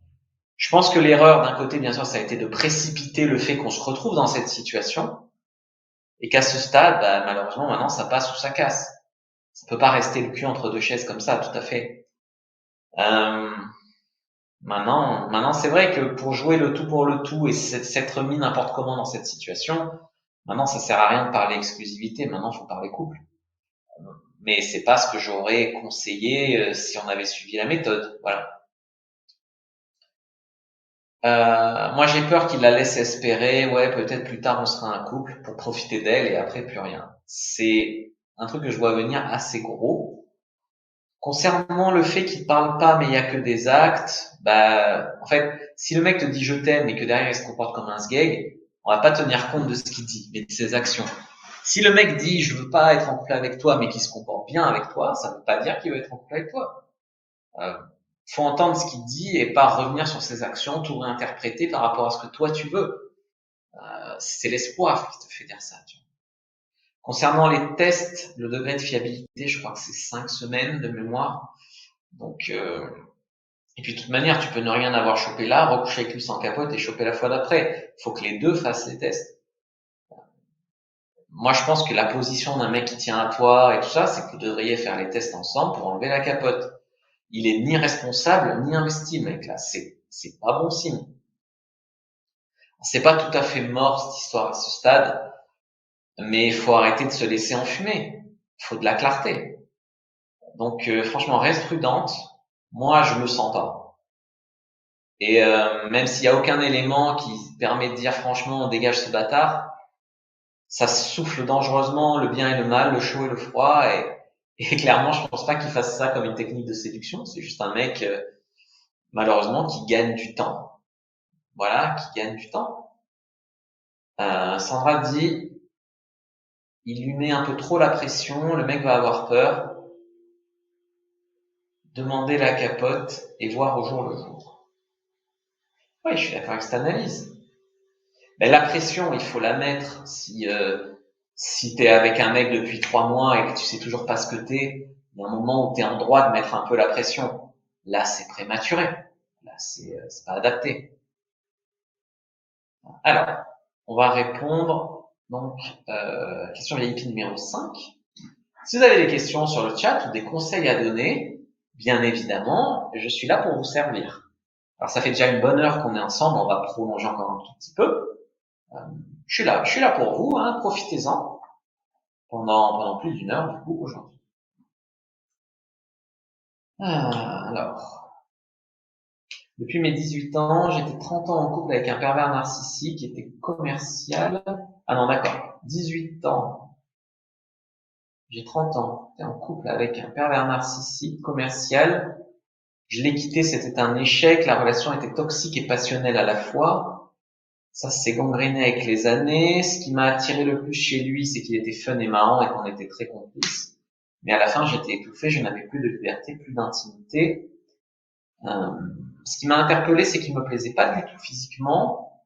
[SPEAKER 1] Je pense que l'erreur, d'un côté, bien sûr, ça a été de précipiter le fait qu'on se retrouve dans cette situation. Et qu'à ce stade, bah, malheureusement, maintenant, ça passe ou ça casse. Ça peut pas rester le cul entre deux chaises comme ça, tout à fait. Euh, maintenant, c'est vrai que pour jouer le tout pour le tout et s'être mis n'importe comment dans cette situation, maintenant, ça sert à rien de parler exclusivité. Maintenant, il faut parler couple. Mais c'est pas ce que j'aurais conseillé si on avait suivi la méthode. Voilà. Moi, j'ai peur qu'il la laisse espérer. Ouais, peut-être plus tard on sera un couple pour profiter d'elle et après plus rien. C'est un truc que je vois venir assez gros. Concernant le fait qu'il parle pas mais il y a que des actes, bah en fait, si le mec te dit je t'aime et que derrière il se comporte comme un sgeg, on va pas tenir compte de ce qu'il dit, mais de ses actions. Si le mec dit je veux pas être en couple avec toi mais qu'il se comporte bien avec toi, ça veut pas dire qu'il veut être en couple avec toi. Euh, faut entendre ce qu'il dit et pas revenir sur ses actions, tout réinterpréter par rapport à ce que toi tu veux. C'est l'espoir qui te fait dire ça. Tu vois. Concernant les tests, le degré de fiabilité, je crois que c'est 5 semaines de mémoire. Donc, et puis de toute manière, tu peux ne rien avoir chopé là, recoucher avec lui sans capote et choper la fois d'après. Il faut que les deux fassent les tests. Moi, je pense que la position d'un mec qui tient à toi et tout ça, c'est que vous devriez faire les tests ensemble pour enlever la capote. Il est ni responsable, ni investi, le mec, là. C'est pas bon signe. C'est pas tout à fait mort, cette histoire, à ce stade. Mais il faut arrêter de se laisser enfumer. Il faut de la clarté. Donc franchement, reste prudente. Moi, je le sens pas. Et même s'il y a aucun élément qui permet de dire franchement, on dégage ce bâtard, ça souffle dangereusement le bien et le mal, le chaud et le froid. Et clairement, je pense pas qu'il fasse ça comme une technique de séduction. C'est juste un mec, malheureusement, qui gagne du temps. Voilà, qui gagne du temps. Sandra dit, il lui met un peu trop la pression, le mec va avoir peur. Demander la capote et voir au jour le jour. Oui, je suis d'accord avec cette analyse. Mais la pression, il faut la mettre si t'es avec un mec depuis 3 mois et que tu sais toujours pas ce que t'es. Il y a un moment où t'es en droit de mettre un peu la pression. Là, c'est prématuré. Là, c'est pas adapté. Alors, on va répondre donc question VIP numéro 5. Si vous avez des questions sur le chat ou des conseils à donner, bien évidemment, je suis là pour vous servir. Alors ça fait déjà une bonne heure qu'on est ensemble, on va prolonger encore un tout petit peu. Je suis là pour vous, hein, profitez-en pendant plus d'une heure du coup aujourd'hui. Alors, depuis mes 18 ans, j'étais 30 ans en couple avec un pervers narcissique qui était commercial. Ah non, d'accord. 18 ans. J'ai 30 ans. J'étais en couple avec un pervers narcissique commercial. Je l'ai quitté, c'était un échec. La relation était toxique et passionnelle à la fois. Ça s'est gangréné avec les années. Ce qui m'a attiré le plus chez lui, c'est qu'il était fun et marrant et qu'on était très complices. Mais à la fin, j'étais étouffé, je n'avais plus de liberté, plus d'intimité. Ce qui m'a interpellé, c'est qu'il me plaisait pas du tout physiquement.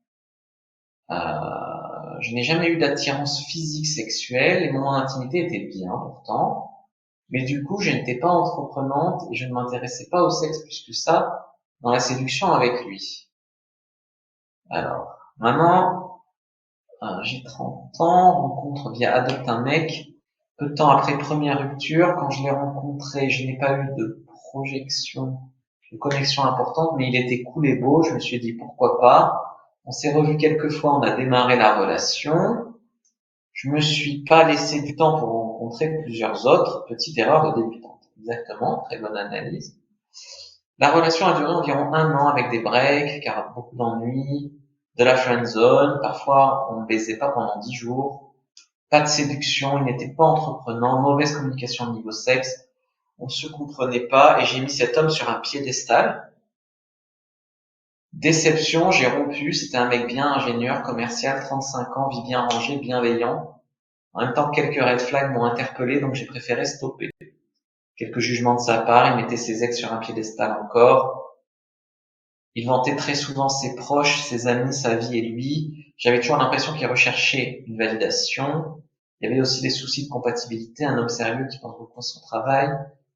[SPEAKER 1] Je n'ai jamais eu d'attirance physique sexuelle. Les moments d'intimité étaient bien pourtant. Mais du coup, je n'étais pas entreprenante et je ne m'intéressais pas au sexe plus que ça dans la séduction avec lui. Alors, maintenant, j'ai 30 ans, rencontre via Adopte un mec. Peu de temps après première rupture, quand je l'ai rencontré, je n'ai pas eu de projection, de connexion importante, mais il était cool et beau. Je me suis dit pourquoi pas. On s'est revu quelques fois, on a démarré la relation. Je me suis pas laissé du temps pour rencontrer plusieurs autres. Petite erreur de débutante. Exactement, très bonne analyse. La relation a duré environ 1 an avec des breaks, car beaucoup d'ennuis, de la friend zone. Parfois, on ne baisait pas pendant 10 jours. Pas de séduction, il n'était pas entreprenant, mauvaise communication au niveau sexe. On se comprenait pas et j'ai mis cet homme sur un piédestal. Déception, j'ai rompu. C'était un mec bien ingénieur, commercial, 35 ans, vie bien rangée, bienveillant. En même temps, quelques red flags m'ont interpellé, donc j'ai préféré stopper. Quelques jugements de sa part, il mettait ses ex sur un piédestal encore. Il vantait très souvent ses proches, ses amis, sa vie et lui. J'avais toujours l'impression qu'il recherchait une validation. Il y avait aussi des soucis de compatibilité, un homme sérieux qui pense beaucoup à son travail,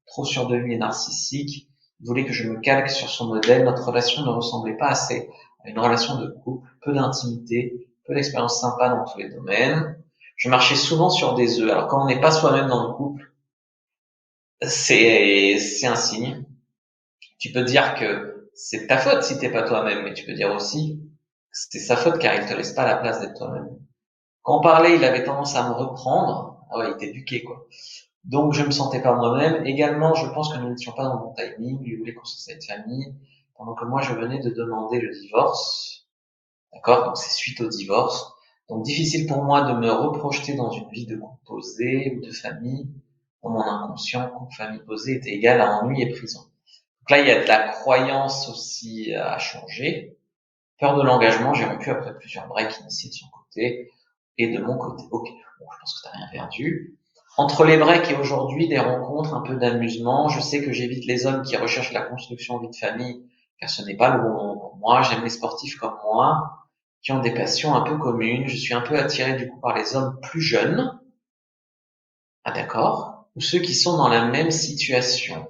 [SPEAKER 1] trop sûr de lui et narcissique. Il voulait que je me calque sur son modèle. Notre relation ne ressemblait pas assez à une relation de couple, peu d'intimité, peu d'expériences sympas dans tous les domaines. Je marchais souvent sur des œufs. Alors quand on n'est pas soi-même dans le couple, c'est un signe. Tu peux dire que c'est de ta faute si t'es pas toi-même, mais tu peux dire aussi que c'est sa faute car il te laisse pas la place d'être toi-même. Quand on parlait, il avait tendance à me reprendre. Ah ouais, il était éduqué, quoi. Donc, je me sentais pas moi-même. Également, je pense que nous n'étions pas dans le bon timing. Il voulait qu'on se fasse une famille, pendant que moi, je venais de demander le divorce. D'accord? Donc, c'est suite au divorce. Donc, difficile pour moi de me reprojeter dans une vie de couple posé ou de famille. Dans mon inconscient, couple, famille posée était égal à ennui et prison. Donc là, il y a de la croyance aussi à changer. Peur de l'engagement, j'ai rompu après plusieurs breaks initiés de son côté et de mon côté. Ok, bon, je pense que t'as rien perdu. Entre les breaks et aujourd'hui, des rencontres, un peu d'amusement. Je sais que j'évite les hommes qui recherchent la construction vie de famille, car ce n'est pas le bon moment pour moi. J'aime les sportifs comme moi, qui ont des passions un peu communes. Je suis un peu attiré du coup par les hommes plus jeunes. Ah d'accord. Ou ceux qui sont dans la même situation.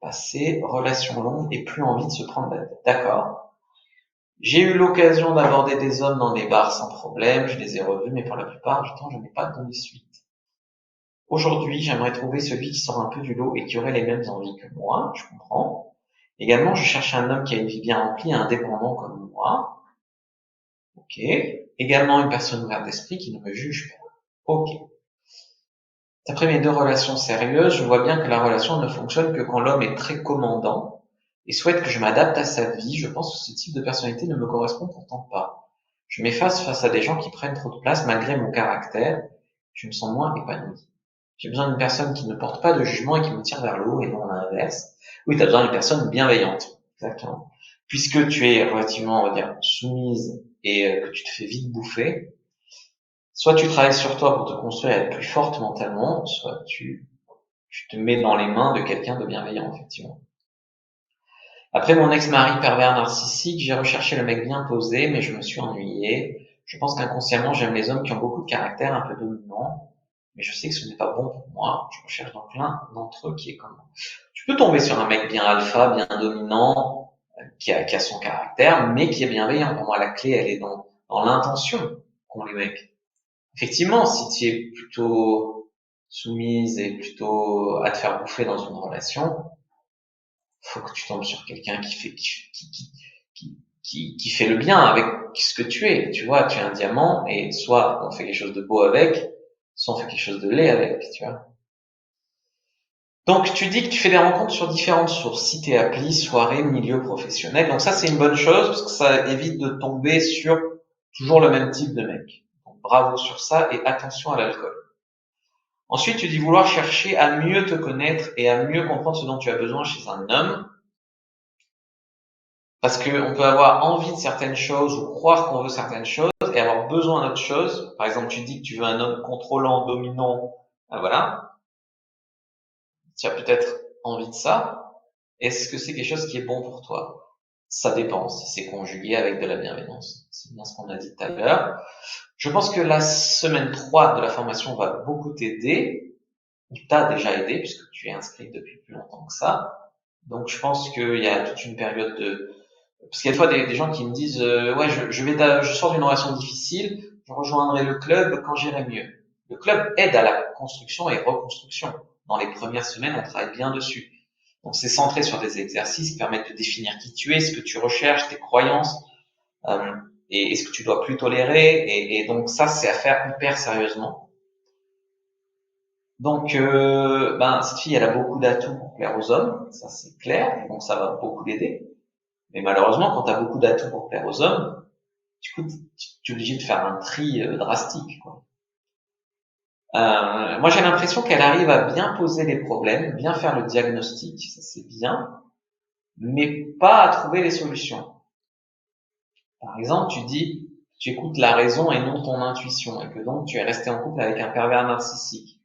[SPEAKER 1] Passé, relation longue et plus envie de se prendre la tête. D'accord. J'ai eu l'occasion d'aborder des hommes dans des bars sans problème, je les ai revus, mais pour la plupart du temps, je n'ai pas donné suite. Aujourd'hui, j'aimerais trouver celui qui sort un peu du lot et qui aurait les mêmes envies que moi, je comprends. Également, je cherche un homme qui a une vie bien remplie, indépendant comme moi. Ok. Également, une personne ouverte d'esprit qui ne me juge pas. Ok. D'après mes 2 relations sérieuses, je vois bien que la relation ne fonctionne que quand l'homme est très commandant et souhaite que je m'adapte à sa vie. Je pense que ce type de personnalité ne me correspond pourtant pas. Je m'efface face à des gens qui prennent trop de place malgré mon caractère. Je me sens moins épanoui. J'ai besoin d'une personne qui ne porte pas de jugement et qui me tire vers le haut et non l'inverse. Oui, tu as besoin d'une personne bienveillante. Exactement. Puisque tu es relativement, on va dire, soumise et que tu te fais vite bouffer, soit tu travailles sur toi pour te construire et être plus forte mentalement, soit tu te mets dans les mains de quelqu'un de bienveillant, effectivement. Après mon ex-mari pervers narcissique, j'ai recherché le mec bien posé, mais je me suis ennuyé. Je pense qu'inconsciemment, j'aime les hommes qui ont beaucoup de caractère, un peu dominants, mais je sais que ce n'est pas bon pour moi. Je recherche donc l'un d'entre eux qui est comme moi. Tu peux tomber sur un mec bien alpha, bien dominant, qui a son caractère, mais qui est bienveillant. Pour moi, la clé, elle est dans l'intention qu'ont les mecs. Effectivement, si tu es plutôt soumise et plutôt à te faire bouffer dans une relation, faut que tu tombes sur quelqu'un qui fait le bien avec ce que tu es. Tu vois, tu es un diamant et soit on fait quelque chose de beau avec, soit on fait quelque chose de laid avec, tu vois. Donc, tu dis que tu fais des rencontres sur différentes sources, sites et applis, soirées, milieu professionnel. Donc ça, c'est une bonne chose parce que ça évite de tomber sur toujours le même type de mec. Donc, bravo sur ça et attention à l'alcool. Ensuite, tu dis vouloir chercher à mieux te connaître et à mieux comprendre ce dont tu as besoin chez un homme. Parce que on peut avoir envie de certaines choses ou croire qu'on veut certaines choses et avoir besoin d'autres choses. Par exemple, tu dis que tu veux un homme contrôlant, dominant, voilà. Tu as peut-être envie de ça. Est-ce que c'est quelque chose qui est bon pour toi? Ça dépend si c'est conjugué avec de la bienveillance. C'est bien ce qu'on a dit tout à l'heure. Je pense que la semaine 3 de la formation va beaucoup t'aider, ou t'a déjà aidé puisque tu es inscrit depuis plus longtemps que ça. Donc je pense qu'il y a toute une période de... Parce qu'il y a des fois des gens qui me disent ouais, je sors d'une relation difficile, je rejoindrai le club quand j'irai mieux. Le club aide à la construction et reconstruction. Dans les premières semaines, on travaille bien dessus. Donc c'est centré sur des exercices qui permettent de définir qui tu es, ce que tu recherches, tes croyances, euh, et ce que tu dois plus tolérer. Et donc ça, c'est à faire hyper sérieusement. Donc, cette fille, elle a beaucoup d'atouts pour plaire aux hommes, ça c'est clair, donc ça va beaucoup l'aider. Mais malheureusement, quand tu as beaucoup d'atouts pour plaire aux hommes, du coup, tu es obligé de faire un tri drastique, quoi. Moi, j'ai l'impression qu'elle arrive à bien poser les problèmes, bien faire le diagnostic, ça c'est bien, mais pas à trouver les solutions. Par exemple, tu dis, tu écoutes la raison et non ton intuition, et que donc tu es resté en couple avec un pervers narcissique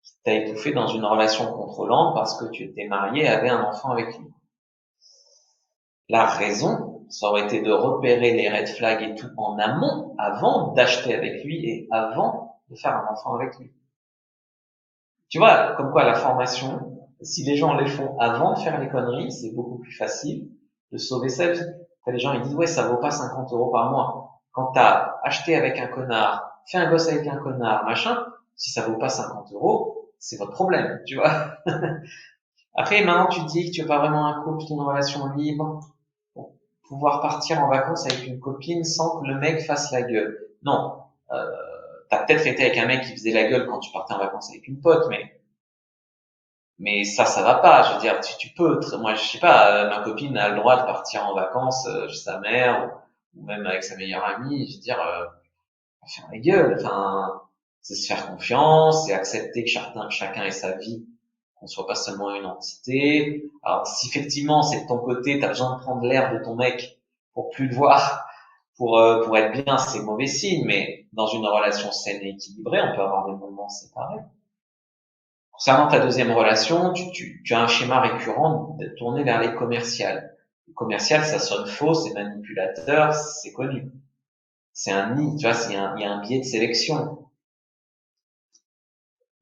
[SPEAKER 1] qui t'a étouffé dans une relation contrôlante parce que tu étais marié et avais un enfant avec lui. La raison, ça aurait été de repérer les red flags et tout en amont, avant d'acheter avec lui et avant de faire un enfant avec lui. Tu vois, comme quoi la formation, si les gens les font avant de faire les conneries, c'est beaucoup plus facile de sauver sa vie. Les gens ils disent ouais, ça vaut pas 50 € par mois. Quand t'as acheté avec un connard, fait un gosse avec un connard, machin, si ça vaut pas 50 €, c'est votre problème, tu vois. Après, maintenant tu dis que tu veux pas vraiment un couple, une relation libre, pour pouvoir partir en vacances avec une copine sans que le mec fasse la gueule. Non, t'as peut-être été avec un mec qui faisait la gueule quand tu partais en vacances avec une pote, mais ça va pas. Je veux dire, tu peux. Moi, je sais pas. Ma copine a le droit de partir en vacances chez sa mère ou même avec sa meilleure amie. Je veux dire, faire la gueule. Enfin, c'est se faire confiance, c'est accepter que chacun ait sa vie, qu'on soit pas seulement une entité. Alors, si effectivement c'est de ton côté, t'as besoin de prendre l'air de ton mec pour plus le voir, pour être bien, c'est mauvais signe. Mais dans une relation saine et équilibrée, on peut avoir des moments séparés. Concernant ta deuxième relation, tu as un schéma récurrent de tourner vers les commerciales. Les commerciales, ça sonne faux, c'est manipulateur, c'est connu. C'est un nid, tu vois, il y a un biais de sélection.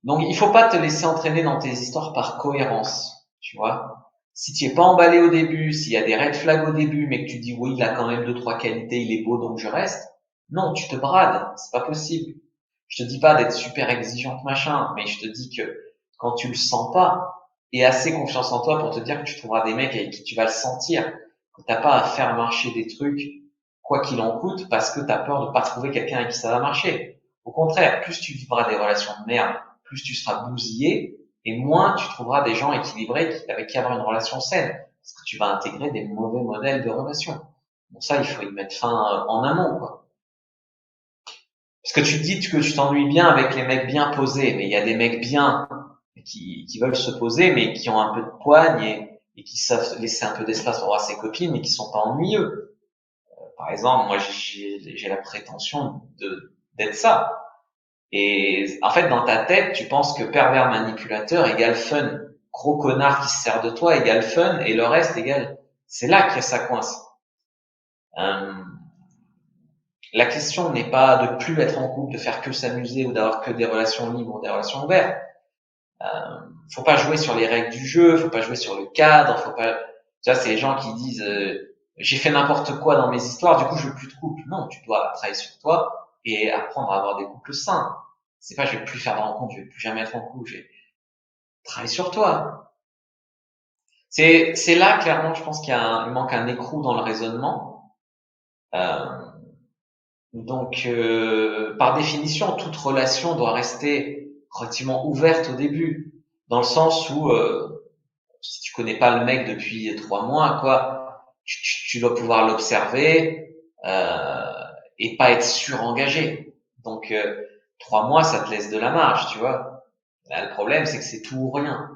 [SPEAKER 1] Donc, il faut pas te laisser entraîner dans tes histoires par cohérence, tu vois. Si tu es pas emballé au début, s'il y a des red flags au début, mais que tu dis oui, il a quand même 2, 3 qualités, il est beau, donc je reste. Non, tu te brades, c'est pas possible. Je te dis pas d'être super exigeante, machin, mais je te dis que quand tu le sens pas, aie assez confiance en toi pour te dire que tu trouveras des mecs avec qui tu vas le sentir, que t'as pas à faire marcher des trucs, quoi qu'il en coûte, parce que t'as peur de pas trouver quelqu'un avec qui ça va marcher. Au contraire, plus tu vivras des relations de merde, plus tu seras bousillé et moins tu trouveras des gens équilibrés avec qui avoir une relation saine. Parce que tu vas intégrer des mauvais modèles de relation. Bon, ça, il faut y mettre fin en amont, quoi. Parce que tu dis que tu t'ennuies bien avec les mecs bien posés, mais il y a des mecs bien qui veulent se poser, mais qui ont un peu de poigne et qui savent laisser un peu d'espace pour voir ses copines, mais qui sont pas ennuyeux. Par exemple, moi, j'ai la prétention d'être ça. Et en fait, dans ta tête, tu penses que pervers manipulateur égale fun. Gros connard qui se sert de toi égale fun, et le reste égale... C'est là que ça coince. Euh, la question n'est pas de plus être en couple, de faire que s'amuser ou d'avoir que des relations libres ou des relations ouvertes. Faut pas jouer sur les règles du jeu, faut pas jouer sur le cadre, faut pas... Tu vois, c'est les gens qui disent j'ai fait n'importe quoi dans mes histoires, du coup je veux plus de couple. Non, tu dois travailler sur toi et apprendre à avoir des couples sains. C'est pas je vais plus faire de rencontres, je vais plus jamais être en couple, je vais travailler sur toi. C'est là clairement, je pense qu'il manque un écrou dans le raisonnement. Donc, par définition, toute relation doit rester relativement ouverte au début, dans le sens où si tu connais pas le mec depuis 3 mois, quoi, tu dois pouvoir l'observer et pas être surengagé. Donc, 3 mois, ça te laisse de la marge, tu vois. Là, le problème, c'est que c'est tout ou rien.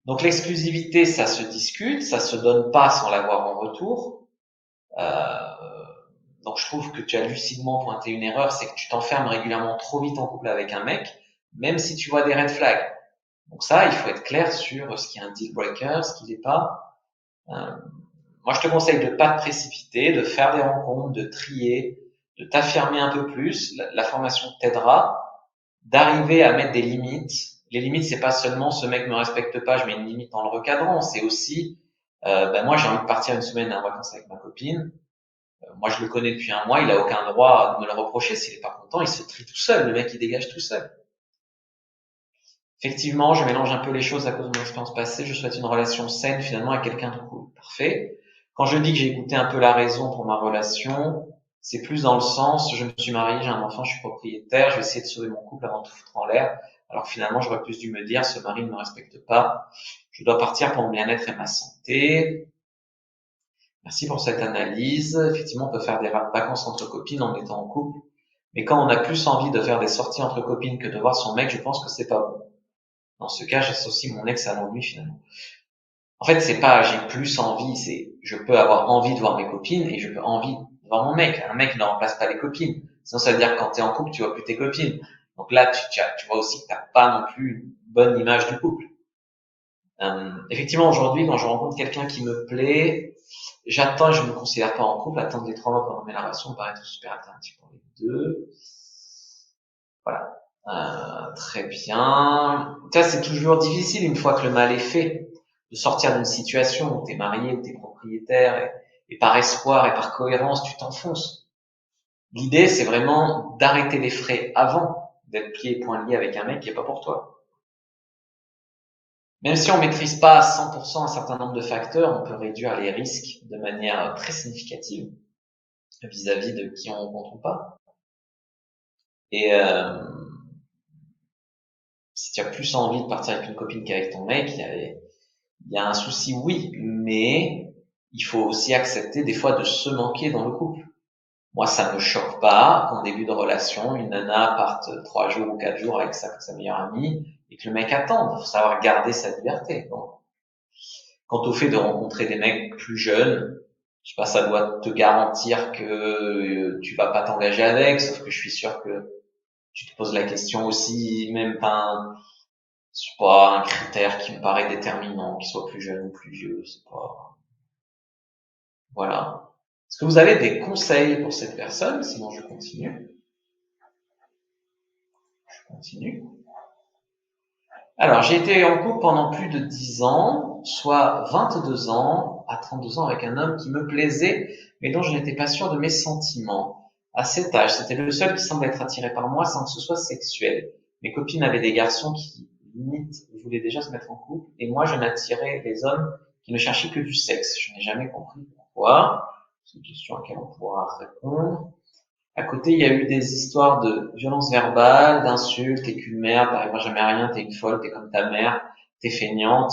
[SPEAKER 1] Donc, l'exclusivité, ça se discute, ça se donne pas sans l'avoir en retour. Donc je trouve que tu as lucidement pointé une erreur, c'est que tu t'enfermes régulièrement trop vite en couple avec un mec, même si tu vois des red flags. Donc ça, il faut être clair sur ce qui est un deal breaker, ce qui n'est pas. Moi, je te conseille de pas te précipiter, de faire des rencontres, de trier, de t'affirmer un peu plus. La formation t'aidera d'arriver à mettre des limites. Les limites, c'est pas seulement ce mec me respecte pas, je mets une limite en le recadrant. C'est aussi, moi, j'ai envie de partir une semaine en vacances avec ma copine. Moi, je le connais depuis un mois, il a aucun droit de me le reprocher. S'il est pas content, il se trie tout seul. Le mec, il dégage tout seul. Effectivement, je mélange un peu les choses à cause de mon expérience passée. Je souhaite une relation saine, finalement, avec quelqu'un de cool. Parfait. Quand je dis que j'ai écouté un peu la raison pour ma relation, c'est plus dans le sens, je me suis marié, j'ai un enfant, je suis propriétaire, je vais essayer de sauver mon couple avant de tout foutre en l'air. Alors que finalement, j'aurais plus dû me dire, ce mari ne me respecte pas. Je dois partir pour mon bien-être et ma santé. Merci pour cette analyse. Effectivement, on peut faire des vacances entre copines en étant en couple. Mais quand on a plus envie de faire des sorties entre copines que de voir son mec, je pense que c'est pas bon. Dans ce cas, j'associe mon ex à l'ennui finalement. En fait, c'est pas j'ai plus envie, c'est je peux avoir envie de voir mes copines et je peux envie de voir mon mec. Un mec ne remplace pas les copines. Sinon, ça veut dire que quand t'es en couple, tu vois plus tes copines. Donc là, tu vois aussi que t'as pas non plus une bonne image du couple. Effectivement, aujourd'hui, quand je rencontre quelqu'un qui me plaît, j'attends, je ne me considère pas en couple, attendre les 3 mois pour nommer la relation me paraît être super alternatif pour les deux. Voilà. Très bien. Ça, c'est toujours difficile une fois que le mal est fait, de sortir d'une situation où t'es marié, où t'es propriétaire, et par espoir et par cohérence, tu t'enfonces. L'idée, c'est vraiment d'arrêter les frais avant d'être pieds et poings liés avec un mec qui est pas pour toi. Même si on maîtrise pas à 100% un certain nombre de facteurs, on peut réduire les risques de manière très significative vis-à-vis de qui on rencontre ou pas. Et si tu as plus envie de partir avec une copine qu'avec ton mec, il y a un souci, oui, mais il faut aussi accepter des fois de se manquer dans le couple. Moi, ça me choque pas qu'en début de relation, une nana parte 3 jours ou 4 jours avec sa meilleure amie et que le mec attende. Il faut savoir garder sa liberté. Donc, quant au fait de rencontrer des mecs plus jeunes, je sais pas, ça doit te garantir que tu vas pas t'engager avec, sauf que je suis sûr que tu te poses la question aussi, même pas, c'est pas un critère qui me paraît déterminant, qu'il soit plus jeune ou plus vieux, c'est pas, voilà. Est-ce que vous avez des conseils pour cette personne? Sinon, je continue. Je continue. Alors, j'ai été en couple pendant plus de 10 ans, soit 22 ans à 32 ans avec un homme qui me plaisait, mais dont je n'étais pas sûr de mes sentiments. À cet âge, c'était le seul qui semblait être attiré par moi sans que ce soit sexuel. Mes copines avaient des garçons qui, limite, voulaient déjà se mettre en couple, et moi, je n'attirais les hommes qui ne cherchaient que du sexe. Je n'ai jamais compris pourquoi. C'est une question à laquelle on pourra répondre. À côté, il y a eu des histoires de violence verbale, d'insultes, t'es qu'une merde, t'arriveras jamais à rien, t'es une folle, t'es comme ta mère, t'es feignante.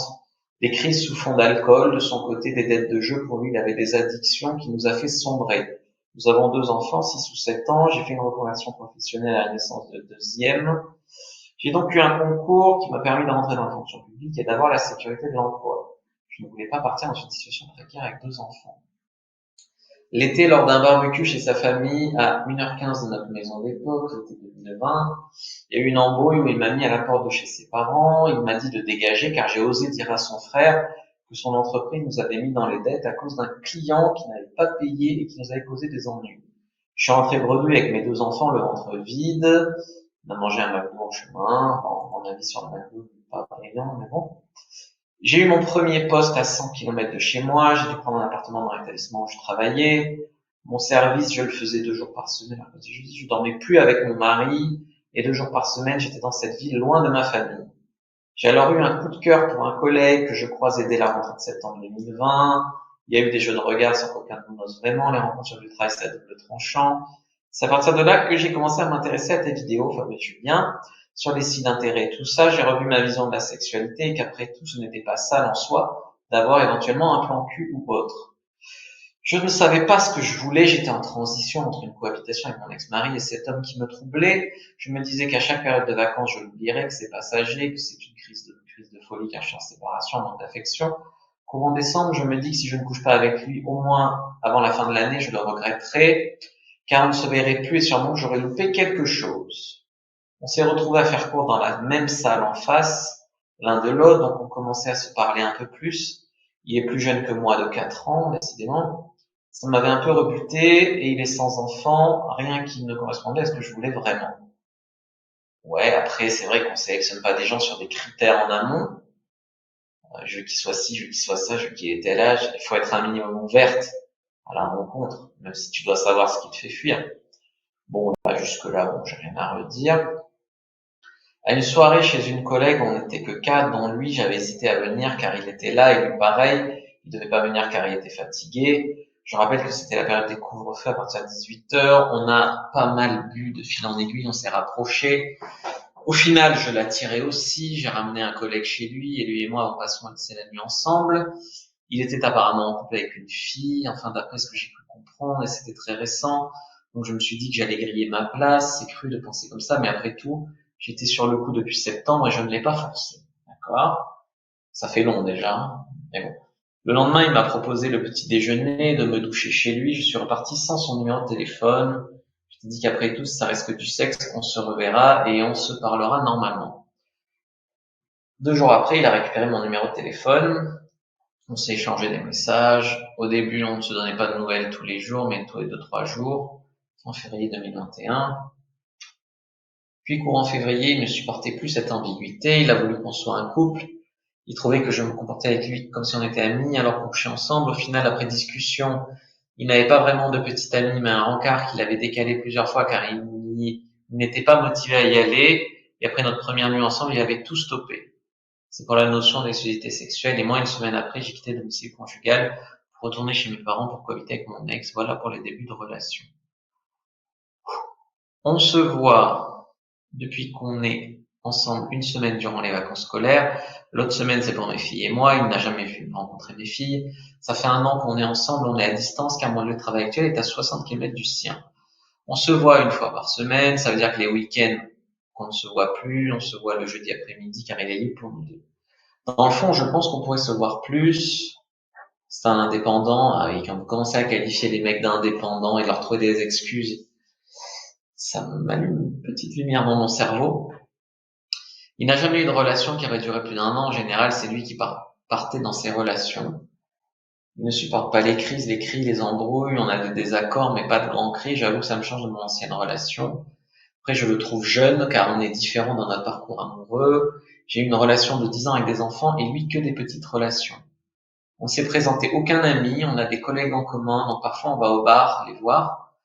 [SPEAKER 1] Des crises sous fond d'alcool, de son côté, des dettes de jeu. Pour lui, il avait des addictions qui nous a fait sombrer. Nous avons 2 enfants, 6 ou 7 ans. J'ai fait une reconversion professionnelle à la naissance de deuxième. J'ai donc eu un concours qui m'a permis de rentrer dans la fonction publique et d'avoir la sécurité de l'emploi. Je ne voulais pas partir dans une situation précaire avec 2 enfants. L'été, lors d'un barbecue chez sa famille, à 1h15 de notre maison d'époque, l'été 2020, il y a eu une embrouille où il m'a mis à la porte de chez ses parents. Il m'a dit de dégager car j'ai osé dire à son frère que son entreprise nous avait mis dans les dettes à cause d'un client qui n'avait pas payé et qui nous avait causé des ennuis. Je suis rentré bredouille avec mes 2 enfants, le ventre vide. On a mangé un McDo au chemin. Mon avis sur le McDo n'est pas brillant, mais bon. J'ai eu mon premier poste à 100 km de chez moi. J'ai dû prendre un appartement dans l'établissement où je travaillais. Mon service, je le faisais 2 jours par semaine. Je dormais plus avec mon mari. Et 2 jours par semaine, j'étais dans cette ville loin de ma famille. J'ai alors eu un coup de cœur pour un collègue que je croisais dès la rentrée de septembre 2020. Il y a eu des jeux de regard sans qu'aucun de nous n'ose vraiment. Les rencontres sur le travail, c'est à double tranchant. C'est à partir de là que j'ai commencé à m'intéresser à tes vidéos, Fabrice Julien, sur les sites d'intérêt et tout ça. J'ai revu ma vision de la sexualité et qu'après tout, ce n'était pas sale en soi d'avoir éventuellement un plan cul ou autre. Je ne savais pas ce que je voulais, j'étais en transition entre une cohabitation avec mon ex-mari et cet homme qui me troublait. Je me disais qu'à chaque période de vacances, je l'oublierais, que c'est passager, que c'est une crise de folie car je suis en séparation, en manque d'affection. Courant décembre, je me dis que si je ne couche pas avec lui, au moins avant la fin de l'année, je le regretterai, car on ne se verrait plus et sûrement que j'aurais loupé quelque chose. On s'est retrouvés à faire court dans la même salle en face, l'un de l'autre, donc on commençait à se parler un peu plus. Il est plus jeune que moi de 4 ans, décidément. Ça m'avait un peu rebuté et il est sans enfant, rien qui ne correspondait à ce que je voulais vraiment. Ouais, après, c'est vrai qu'on sélectionne pas des gens sur des critères en amont. Je veux qu'il soit ci, je veux qu'il soit ça, je veux qu'il ait tel âge. Il faut être un minimum ouverte à la rencontre, même si tu dois savoir ce qui te fait fuir. Bon, là, jusque-là, bon, j'ai rien à redire. À une soirée chez une collègue, on n'était que 4, dont lui, j'avais hésité à venir car il était là et lui pareil, il devait pas venir car il était fatigué. Je rappelle que c'était la période des couvre-feux à partir de 18h. On a pas mal bu de fil en aiguille, on s'est rapprochés. Au final, je l'attirais aussi. J'ai ramené un collègue chez lui et lui et moi, on passons à passer la nuit ensemble. Il était apparemment en couple avec une fille, enfin d'après ce que j'ai pu comprendre, et c'était très récent. Donc je me suis dit que j'allais griller ma place. C'est cru de penser comme ça, mais après tout, j'étais sur le coup depuis septembre et je ne l'ai pas forcé. D'accord? Ça fait long déjà, hein, mais bon. Le lendemain, il m'a proposé le petit déjeuner, de me doucher chez lui. Je suis reparti sans son numéro de téléphone. Je t'ai dit qu'après tout, ça reste que du sexe, on se reverra et on se parlera normalement. 2 jours après, il a récupéré mon numéro de téléphone. On s'est échangé des messages. Au début, on ne se donnait pas de nouvelles tous les jours, mais tous les 2-3 jours. En février 2021. Puis, courant février, il ne supportait plus cette ambiguïté. Il a voulu qu'on soit un couple. Il trouvait que je me comportais avec lui comme si on était amis, alors qu'on couchait ensemble. Au final, après discussion, il n'avait pas vraiment de petit ami, mais un rencard qu'il avait décalé plusieurs fois car il n'était pas motivé à y aller. Et après notre première nuit ensemble, il avait tout stoppé. C'est pour la notion d'exclusivité sexuelle. Et moi, une semaine après, j'ai quitté le domicile conjugal pour retourner chez mes parents pour cohabiter avec mon ex. Voilà pour les débuts de relation. On se voit depuis qu'on est ensemble une semaine durant les vacances scolaires. L'autre semaine, c'est pour mes filles et moi. Il n'a jamais vu rencontrer mes filles. Ça fait 1 an qu'on est ensemble. On est à distance car mon lieu de travail actuel est à 60 km du sien. On se voit une fois par semaine. Ça veut dire que les week-ends, qu'on ne se voit plus. On se voit le jeudi après-midi car il est libre pour nous deux. Dans le fond, je pense qu'on pourrait se voir plus. C'est un indépendant. Et quand vous commencez à qualifier les mecs d'indépendants et de leur trouver des excuses, ça m'allume une petite lumière dans mon cerveau. Il n'a jamais eu de relation qui aurait duré plus d'1 an. En général, c'est lui qui partait dans ses relations. Il ne supporte pas les crises, les cris, les embrouilles. On a des désaccords, mais pas de grands cris. J'avoue que ça me change de mon ancienne relation. Après, je le trouve jeune, car on est différents dans notre parcours amoureux. J'ai eu une relation de 10 ans avec des enfants, et lui que des petites relations. On s'est présenté aucun ami, on a des collègues en commun, donc parfois on va au bar les voir.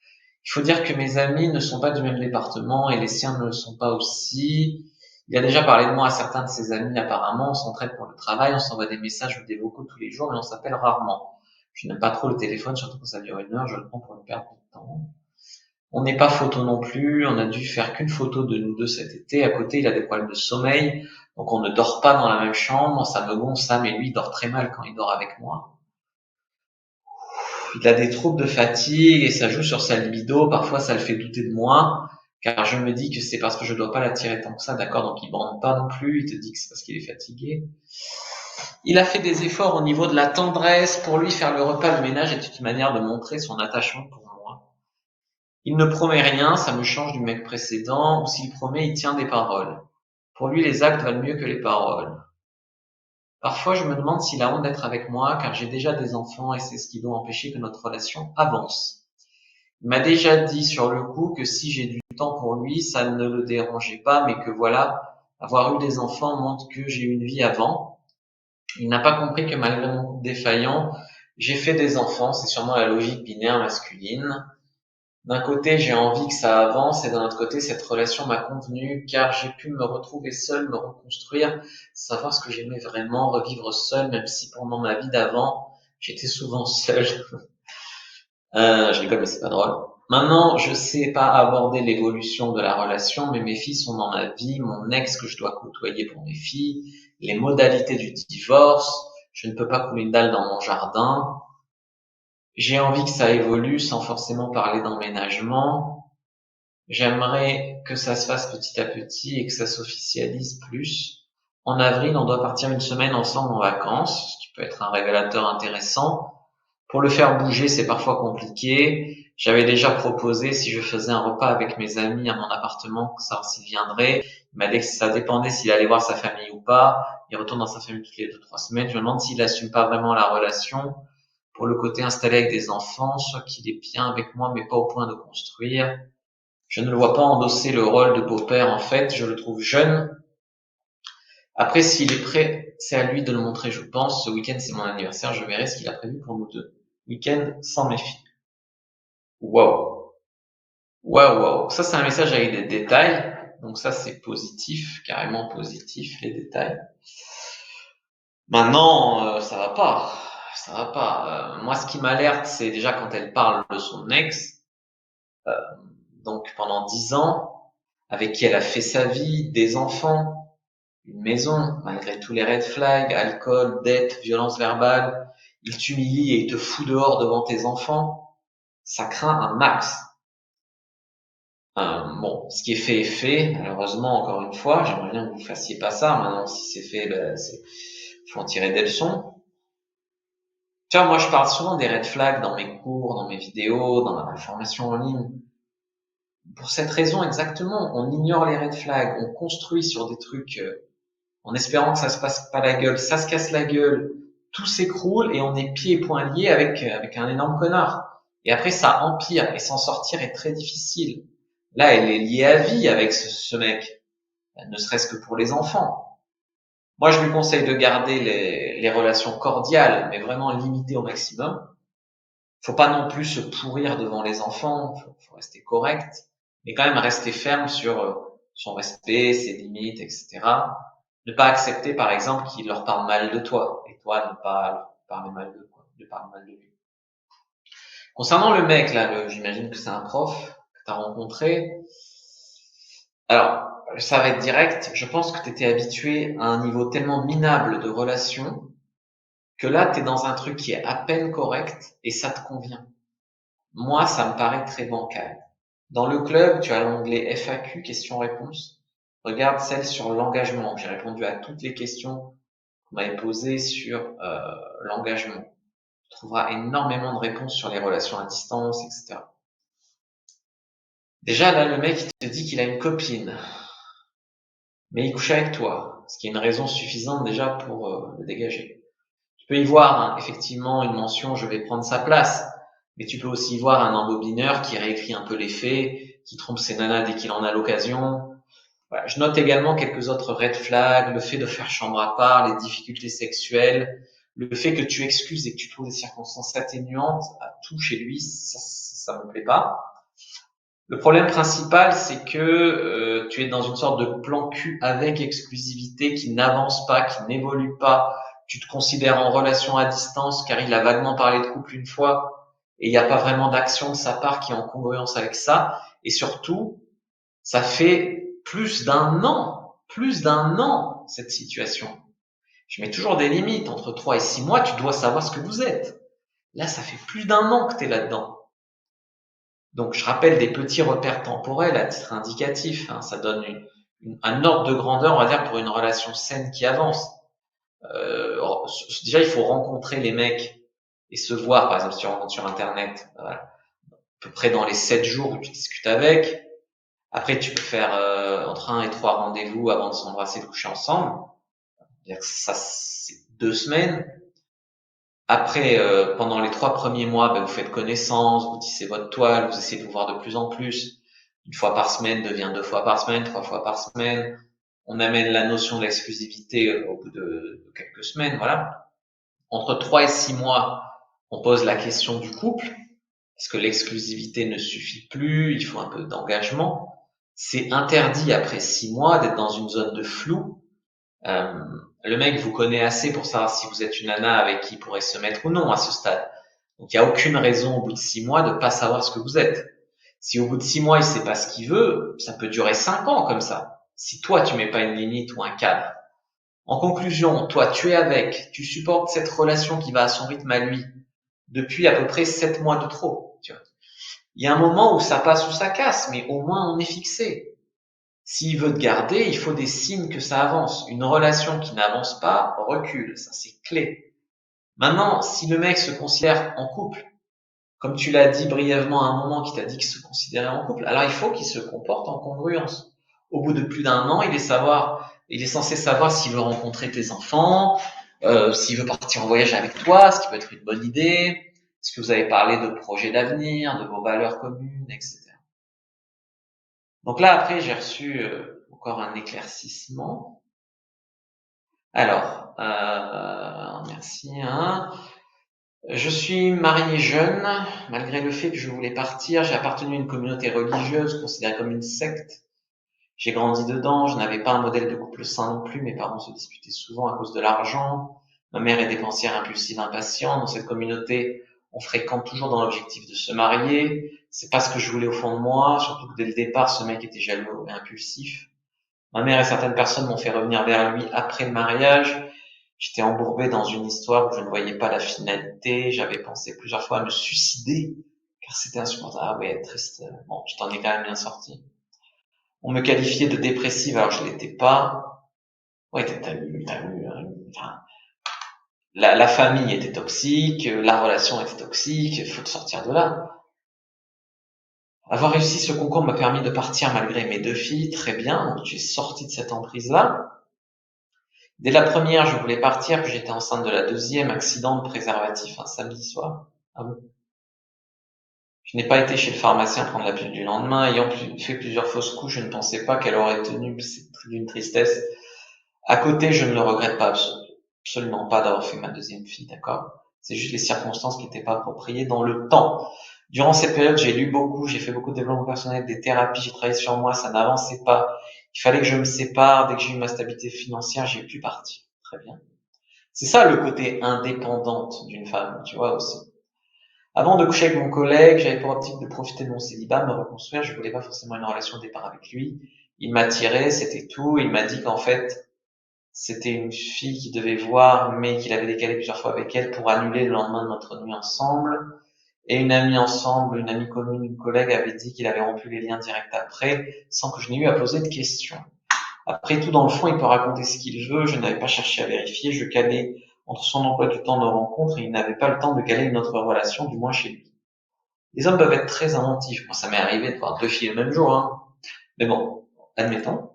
[SPEAKER 1] Il faut dire que mes amis ne sont pas du même département, et les siens ne le sont pas aussi. Il a déjà parlé de moi à certains de ses amis apparemment, on s'entraide pour le travail, on s'envoie des messages ou des vocaux tous les jours, mais on s'appelle rarement. Je n'aime pas trop le téléphone, surtout quand ça dure 1 heure, je le prends pour une perte de temps. On n'est pas photo non plus, on a dû faire qu'une photo de nous deux cet été. À côté, il a des problèmes de sommeil, donc on ne dort pas dans la même chambre, ça me gonfle ça, mais lui, il dort très mal quand il dort avec moi. Il a des troubles de fatigue et ça joue sur sa libido, parfois ça le fait douter de moi, car je me dis que c'est parce que je dois pas l'attirer tant que ça, d'accord, donc il bande pas non plus, il te dit que c'est parce qu'il est fatigué. Il a fait des efforts au niveau de la tendresse, pour lui faire le repas, le ménage est une manière de montrer son attachement pour moi. Il ne promet rien, ça me change du mec précédent, ou s'il promet, il tient des paroles. Pour lui, les actes valent mieux que les paroles. Parfois, je me demande s'il a honte d'être avec moi, car j'ai déjà des enfants et c'est ce qui doit empêcher que notre relation avance. Il m'a déjà dit sur le coup que si j'ai du temps pour lui, ça ne le dérangeait pas, mais que voilà, avoir eu des enfants montre que j'ai eu une vie avant. Il n'a pas compris que malgré mon couple défaillant, j'ai fait des enfants, c'est sûrement la logique binaire masculine. D'un côté, j'ai envie que ça avance et d'un autre côté, cette relation m'a convenu car j'ai pu me retrouver seul, me reconstruire, savoir ce que j'aimais vraiment, revivre seul, même si pendant ma vie d'avant, j'étais souvent seul. Je rigole, mais c'est pas drôle. Maintenant, je sais pas aborder l'évolution de la relation, mais mes filles sont dans ma vie, mon ex que je dois côtoyer pour mes filles, les modalités du divorce, je ne peux pas couler une dalle dans mon jardin. J'ai envie que ça évolue sans forcément parler d'emménagement. J'aimerais que ça se fasse petit à petit et que ça s'officialise plus. En avril, on doit partir une semaine ensemble en vacances, ce qui peut être un révélateur intéressant. Pour le faire bouger, c'est parfois compliqué. J'avais déjà proposé si je faisais un repas avec mes amis à mon appartement, savoir s'il viendrait. Il m'a dit que ça dépendait s'il allait voir sa famille ou pas. Il retourne dans sa famille toutes les 2-3 semaines. Je me demande s'il assume pas vraiment la relation. Pour le côté installé avec des enfants, soit qu'il est bien avec moi, mais pas au point de construire. Je ne le vois pas endosser le rôle de beau-père, en fait. Je le trouve jeune. Après, s'il est prêt, c'est à lui de le montrer, je pense. Ce week-end, c'est mon anniversaire. Je verrai ce qu'il a prévu pour nous deux. Week-end sans mes filles. Waouh. Waouh, waouh. Ça, c'est un message avec des détails. Donc ça, c'est positif, carrément positif, les détails. Maintenant, ça va pas. Ça va pas. Moi, ce qui m'alerte, c'est déjà quand elle parle de son ex. Donc pendant 10 ans, avec qui elle a fait sa vie, des enfants, une maison, malgré tous les red flags, alcool, dette, violence verbale, il t'humilie et il te fout dehors devant tes enfants, ça craint un max. Bon, ce qui est fait, malheureusement, encore une fois, j'aimerais bien que vous fassiez pas ça, maintenant si c'est fait, faut en tirer des leçons. Tu vois, moi je parle souvent des red flags dans mes cours, dans mes vidéos, dans ma formation en ligne. Pour cette raison exactement, on ignore les red flags, on construit sur des trucs en espérant que ça se passe pas la gueule, ça se casse la gueule, tout s'écroule et on est pieds et poings liés avec un énorme connard. Et après ça empire et s'en sortir est très difficile. Là, elle est liée à vie avec ce mec, ne serait-ce que pour les enfants. Moi, je lui conseille de garder les relations cordiales, mais vraiment limitées au maximum. Faut pas non plus se pourrir devant les enfants, faut rester correct, mais quand même rester ferme sur son respect, ses limites, etc. Ne pas accepter, par exemple, qu'il leur parle mal de toi, et toi ne pas leur parler mal de parler mal de lui. Concernant le mec, là, j'imagine que c'est un prof que tu as rencontré. Alors, ça va être direct. Je pense que tu étais habitué à un niveau tellement minable de relation que là, tu es dans un truc qui est à peine correct et ça te convient. Moi, ça me paraît très bancal. Dans le club, tu as l'onglet FAQ, questions-réponses. Regarde celle sur l'engagement. J'ai répondu à toutes les questions qu'on m'avait posées sur l'engagement. Tu trouveras énormément de réponses sur les relations à distance, etc. Déjà, là, le mec, il te dit qu'il a une copine, mais il couche avec toi, ce qui est une raison suffisante déjà pour le dégager. Tu peux y voir effectivement une mention « je vais prendre sa place », mais tu peux aussi y voir un embobineur qui réécrit un peu les faits, qui trompe ses nanas dès qu'il en a l'occasion. Voilà. Je note également quelques autres red flags, le fait de faire chambre à part, les difficultés sexuelles, le fait que tu excuses et que tu trouves des circonstances atténuantes à tout chez lui, ça me plaît pas. Le problème principal, c'est que tu es dans une sorte de plan cul avec exclusivité qui n'avance pas, qui n'évolue pas. Tu te considères en relation à distance car il a vaguement parlé de couple une fois. et il n'y a pas vraiment d'action de sa part qui est en congruence avec ça. Et surtout, ça fait plus d'un an, cette situation. Je mets toujours des limites. Entre 3 et 6 mois, tu dois savoir ce que vous êtes. Là, ça fait plus d'un an que tu es là-dedans. Donc, je rappelle des petits repères temporels à titre indicatif. Hein. Ça donne un ordre de grandeur, on va dire, pour une relation saine qui avance. Déjà, il faut rencontrer les mecs et se voir, par exemple, sur Internet, voilà, à peu près dans les 7 jours où tu discutes avec. Après, tu peux faire entre 1 et 3 rendez-vous avant de s'embrasser et de coucher ensemble. Ça, c'est 2 semaines. Après, pendant les 3 premiers mois, ben, vous faites connaissance, vous tissez votre toile, vous essayez de vous voir de plus en plus. Une fois par semaine devient 2 fois par semaine, 3 fois par semaine. On amène la notion d'exclusivité au bout de quelques semaines, voilà. Entre 3 et 6 mois, on pose la question du couple, parce que l'exclusivité ne suffit plus, il faut un peu d'engagement. C'est interdit après 6 mois d'être dans une zone de flou. Le mec vous connaît assez pour savoir si vous êtes une nana avec qui il pourrait se mettre ou non à ce stade. Donc il n'y a aucune raison au bout de 6 mois de pas savoir ce que vous êtes. Si au bout de 6 mois il sait pas ce qu'il veut, ça peut durer 5 ans comme ça. Si toi tu mets pas une limite ou un cadre. En conclusion, toi tu es avec, tu supportes cette relation qui va à son rythme à lui depuis à peu près 7 mois de trop. Tu vois. Il y a un moment où ça passe ou ça casse, mais au moins on est fixé. S'il veut te garder, il faut des signes que ça avance. Une relation qui n'avance pas recule, ça c'est clé. Maintenant, si le mec se considère en couple, comme tu l'as dit brièvement à un moment qui t'a dit qu'il se considérait en couple, alors il faut qu'il se comporte en congruence. Au bout de plus d'un an, il est censé savoir s'il veut rencontrer tes enfants, s'il veut partir en voyage avec toi, ce qui peut être une bonne idée, est-ce que vous avez parlé de projets d'avenir, de vos valeurs communes, etc. Donc là, après, j'ai reçu encore un éclaircissement. Alors, merci. Hein. Je suis marié jeune, malgré le fait que je voulais partir. J'ai appartenu à une communauté religieuse considérée comme une secte. J'ai grandi dedans, je n'avais pas un modèle de couple sain non plus. Mes parents se disputaient souvent à cause de l'argent. Ma mère est dépensière impulsive, impatiente. Dans cette communauté, on fréquente toujours dans l'objectif de se marier. C'est pas ce que je voulais au fond de moi, surtout que dès le départ, ce mec était jaloux et impulsif. Ma mère et certaines personnes m'ont fait revenir vers lui après le mariage. J'étais embourbé dans une histoire où je ne voyais pas la finalité. J'avais pensé plusieurs fois à me suicider, car c'était insupportable. Ah ouais, triste. Bon, je t'en ai quand même bien sorti. On me qualifiait de dépressive alors je l'étais pas. Ouais, t'as vu, enfin, la famille était toxique, la relation était toxique, il faut te sortir de là. Avoir réussi ce concours m'a permis de partir malgré mes 2 filles, très bien, donc tu es sorti de cette emprise-là. Dès la première, je voulais partir, puis j'étais enceinte de la deuxième, accident de préservatif un samedi soir. Ah bon. Je n'ai pas été chez le pharmacien prendre la pilule du lendemain, ayant fait plusieurs fausses couches, je ne pensais pas qu'elle aurait tenu, c'est d'une tristesse. À côté, je ne le regrette pas, absolument pas d'avoir fait ma deuxième fille, d'accord? C'est juste les circonstances qui n'étaient pas appropriées dans le temps. Durant cette période, j'ai lu beaucoup, j'ai fait beaucoup de développement personnel, des thérapies, j'ai travaillé sur moi, ça n'avançait pas. Il fallait que je me sépare. Dès que j'ai eu ma stabilité financière, j'ai pu partir. Très bien. C'est ça le côté indépendante d'une femme, tu vois aussi. Avant de coucher avec mon collègue, j'avais pour optique de profiter de mon célibat, me reconstruire. Je voulais pas forcément une relation au départ avec lui. Il m'attirait, c'était tout. Il m'a dit qu'en fait, c'était une fille qu'il devait voir, mais qu'il avait décalé plusieurs fois avec elle pour annuler le lendemain de notre nuit ensemble. Et une amie ensemble, une amie commune, une collègue avait dit qu'il avait rompu les liens directs après, sans que je n'ai eu à poser de questions. Après tout, dans le fond, il peut raconter ce qu'il veut. Je n'avais pas cherché à vérifier. Je calais entre son emploi du temps de rencontre et il n'avait pas le temps de caler une autre relation, du moins chez lui. Les hommes peuvent être très inventifs. Moi, ça m'est arrivé de voir 2 filles le même jour, hein. Mais bon, admettons.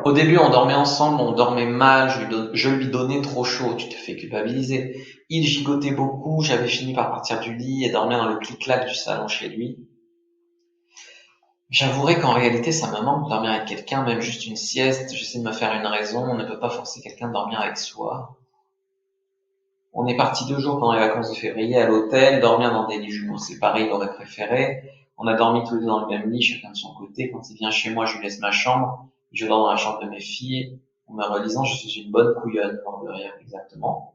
[SPEAKER 1] Au début, on dormait ensemble, on dormait mal, je lui donnais trop chaud, tu te fais culpabiliser. Il gigotait beaucoup, j'avais fini par partir du lit et dormir dans le clic-clac du salon chez lui. J'avouerai qu'en réalité, ça me manque de dormir avec quelqu'un, même juste une sieste. J'essaie de me faire une raison. On ne peut pas forcer quelqu'un de dormir avec soi. On est parti 2 jours pendant les vacances de février à l'hôtel, dormir dans des lits jumeaux séparés, il aurait préféré. On a dormi tous les deux dans le même lit, chacun de son côté. Quand il vient chez moi, je lui laisse ma chambre. Je dors dans la chambre de mes filles. En me relisant, je suis une bonne couillonne, mort de rire, exactement.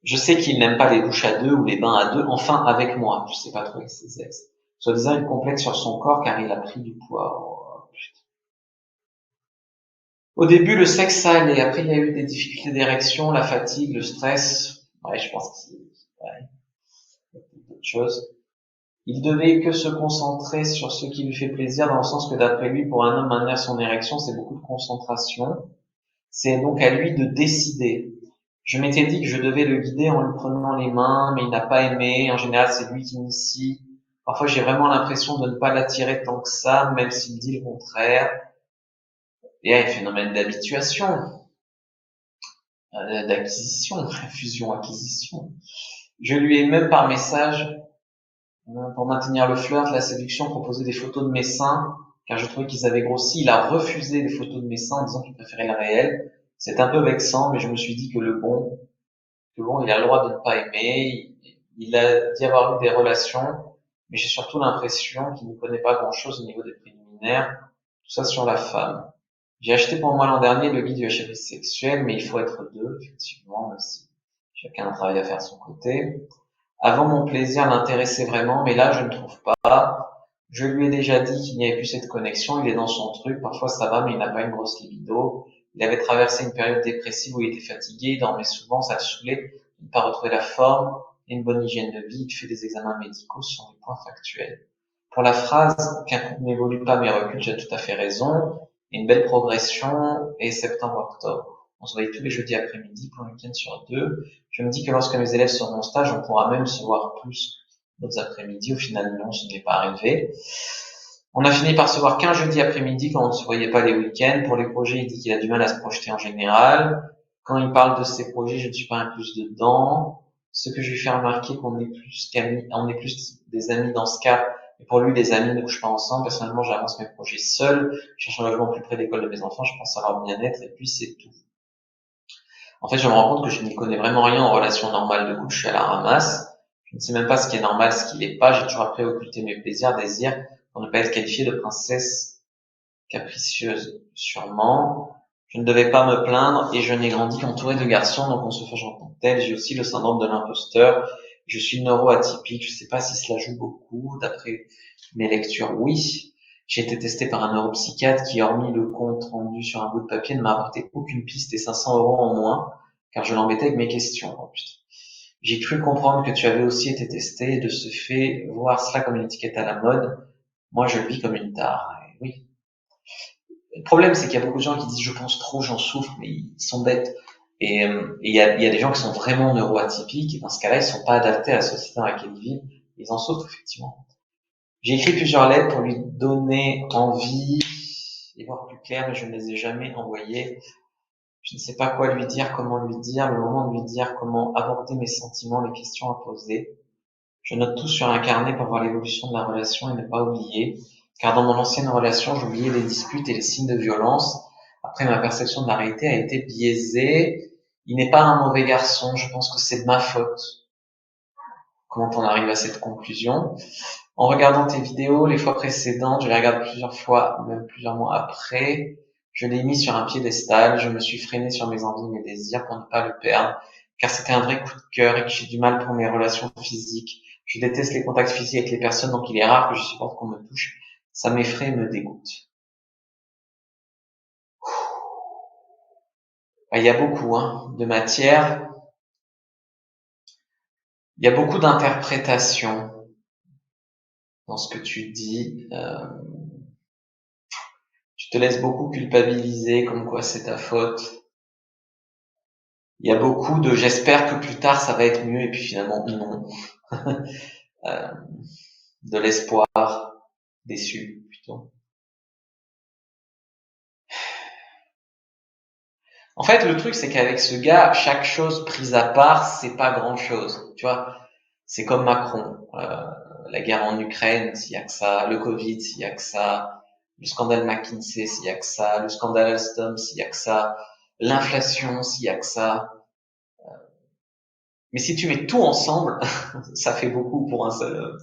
[SPEAKER 1] Je sais qu'il n'aime pas les douches à deux ou les bains à deux, enfin avec moi. Je sais pas trop avec ses ex. Soi-disant, il complexe sur son corps car il a pris du poids. Oh, putain. Au début, le sexe, ça allait. Après, il y a eu des difficultés d'érection, la fatigue, le stress. Ouais, je pense que c'est autre chose. Il devait que se concentrer sur ce qui lui fait plaisir, dans le sens que d'après lui, pour un homme maintenir son érection, c'est beaucoup de concentration. C'est donc à lui de décider. Je m'étais dit que je devais le guider en lui prenant les mains, mais il n'a pas aimé. En général, c'est lui qui initie. Parfois, j'ai vraiment l'impression de ne pas l'attirer tant que ça, même s'il dit le contraire. Et il y a un phénomène d'habituation, d'acquisition, fusion-acquisition. Je lui ai même par message, pour maintenir le flirt, la séduction, proposé des photos de mes seins, car je trouvais qu'ils avaient grossi. Il a refusé les photos de mes seins en disant qu'il préférait le réel. C'est un peu vexant, mais je me suis dit que il a le droit de ne pas aimer. Il a dit avoir eu des relations, mais j'ai surtout l'impression qu'il ne connaît pas grand-chose au niveau des préliminaires. Tout ça sur la femme. J'ai acheté pour moi l'an dernier le guide du HPI sexuel, mais il faut être deux, effectivement, aussi. Chacun a un travail à faire de son côté. Avant, mon plaisir l'intéressait vraiment, mais là, je ne trouve pas. Je lui ai déjà dit qu'il n'y avait plus cette connexion. Il est dans son truc. Parfois, ça va, mais il n'a pas une grosse libido. Il avait traversé une période dépressive où il était fatigué, il dormait souvent, ça le saoulait de ne pas retrouver la forme et une bonne hygiène de vie. Il fait des examens médicaux sur des points factuels. Pour la phrase qu'un couple n'évolue pas mais recule, j'ai tout à fait raison. Une belle progression et septembre-octobre. On se voyait tous les jeudis après-midi pour un week-end sur deux. Je me dis que lorsque mes élèves seront en stage, on pourra même se voir plus d'autres après-midi. Au final, non, ce n'est pas arrivé. On a fini par se voir qu'un jeudi après-midi quand on ne se voyait pas les week-ends. Pour les projets, il dit qu'il a du mal à se projeter en général. Quand il parle de ses projets, je ne suis pas incluse dedans. Ce que je lui fais remarquer qu'on est plus qu'amis, on est plus des amis dans ce cas. Et pour lui, les amis ne couchent pas ensemble. Personnellement, j'avance mes projets seul. Je cherche un logement plus près de l'école de mes enfants. Je pense à leur bien-être et puis c'est tout. En fait, je me rends compte que je n'y connais vraiment rien en relation normale de couple. Je suis à la ramasse. Je ne sais même pas ce qui est normal, ce qui l'est pas. J'ai toujours appris à occulter mes plaisirs, désirs, pour ne pas être qualifiée de princesse capricieuse. Sûrement. Je ne devais pas me plaindre et je n'ai grandi qu'entouré de garçons, donc on se forge en tant que tel. J'ai aussi le syndrome de l'imposteur. Je suis neuroatypique. Je ne sais pas si cela joue beaucoup. D'après mes lectures, oui. J'ai été testé par un neuropsychiatre qui, hormis le compte rendu sur un bout de papier, ne m'a apporté aucune piste et 500 € en moins, car je l'embêtais avec mes questions. Oh, putain. J'ai cru comprendre que tu avais aussi été testé et de ce fait, voir cela comme une étiquette à la mode, moi je le vis comme une tare. Et oui. Le problème, c'est qu'il y a beaucoup de gens qui disent je pense trop, j'en souffre, mais ils sont bêtes. Et il y a des gens qui sont vraiment neuroatypiques, et dans ce cas-là, ils sont pas adaptés à la société dans laquelle ils vivent. Ils en souffrent, effectivement. J'ai écrit plusieurs lettres pour lui donner envie et voir plus clair, mais je ne les ai jamais envoyées. Je ne sais pas quoi lui dire, comment lui dire, le moment de lui dire, comment aborder mes sentiments, les questions à poser. Je note tout sur un carnet pour voir l'évolution de la relation et ne pas oublier, car dans mon ancienne relation, j'oubliais les disputes et les signes de violence. Après, ma perception de la réalité a été biaisée. Il n'est pas un mauvais garçon, je pense que c'est de ma faute. Comment on arrive à cette conclusion? En regardant tes vidéos, les fois précédentes, je les regarde plusieurs fois, même plusieurs mois après. Je l'ai mis sur un piédestal, je me suis freiné sur mes envies, mes désirs pour ne pas le perdre, car c'était un vrai coup de cœur et que j'ai du mal pour mes relations physiques. Je déteste les contacts physiques avec les personnes, donc il est rare que je supporte qu'on me touche. Ça m'effraie et me dégoûte. Il y a beaucoup, de matière. Il y a beaucoup d'interprétations dans ce que tu dis. Tu te laisses beaucoup culpabiliser, comme quoi c'est ta faute. Il y a beaucoup de j'espère que plus tard ça va être mieux et puis finalement non. Euh, de l'espoir déçu plutôt. En fait, le truc c'est qu'avec ce gars, chaque chose prise à part, c'est pas grand-chose. Tu vois, c'est comme Macron, la guerre en Ukraine, s'il y a que ça, le Covid, s'il y a que ça, le scandale McKinsey, s'il y a que ça, le scandale Alstom, s'il y a que ça, l'inflation, s'il y a que ça. Mais si tu mets tout ensemble, ça fait beaucoup pour un seul homme.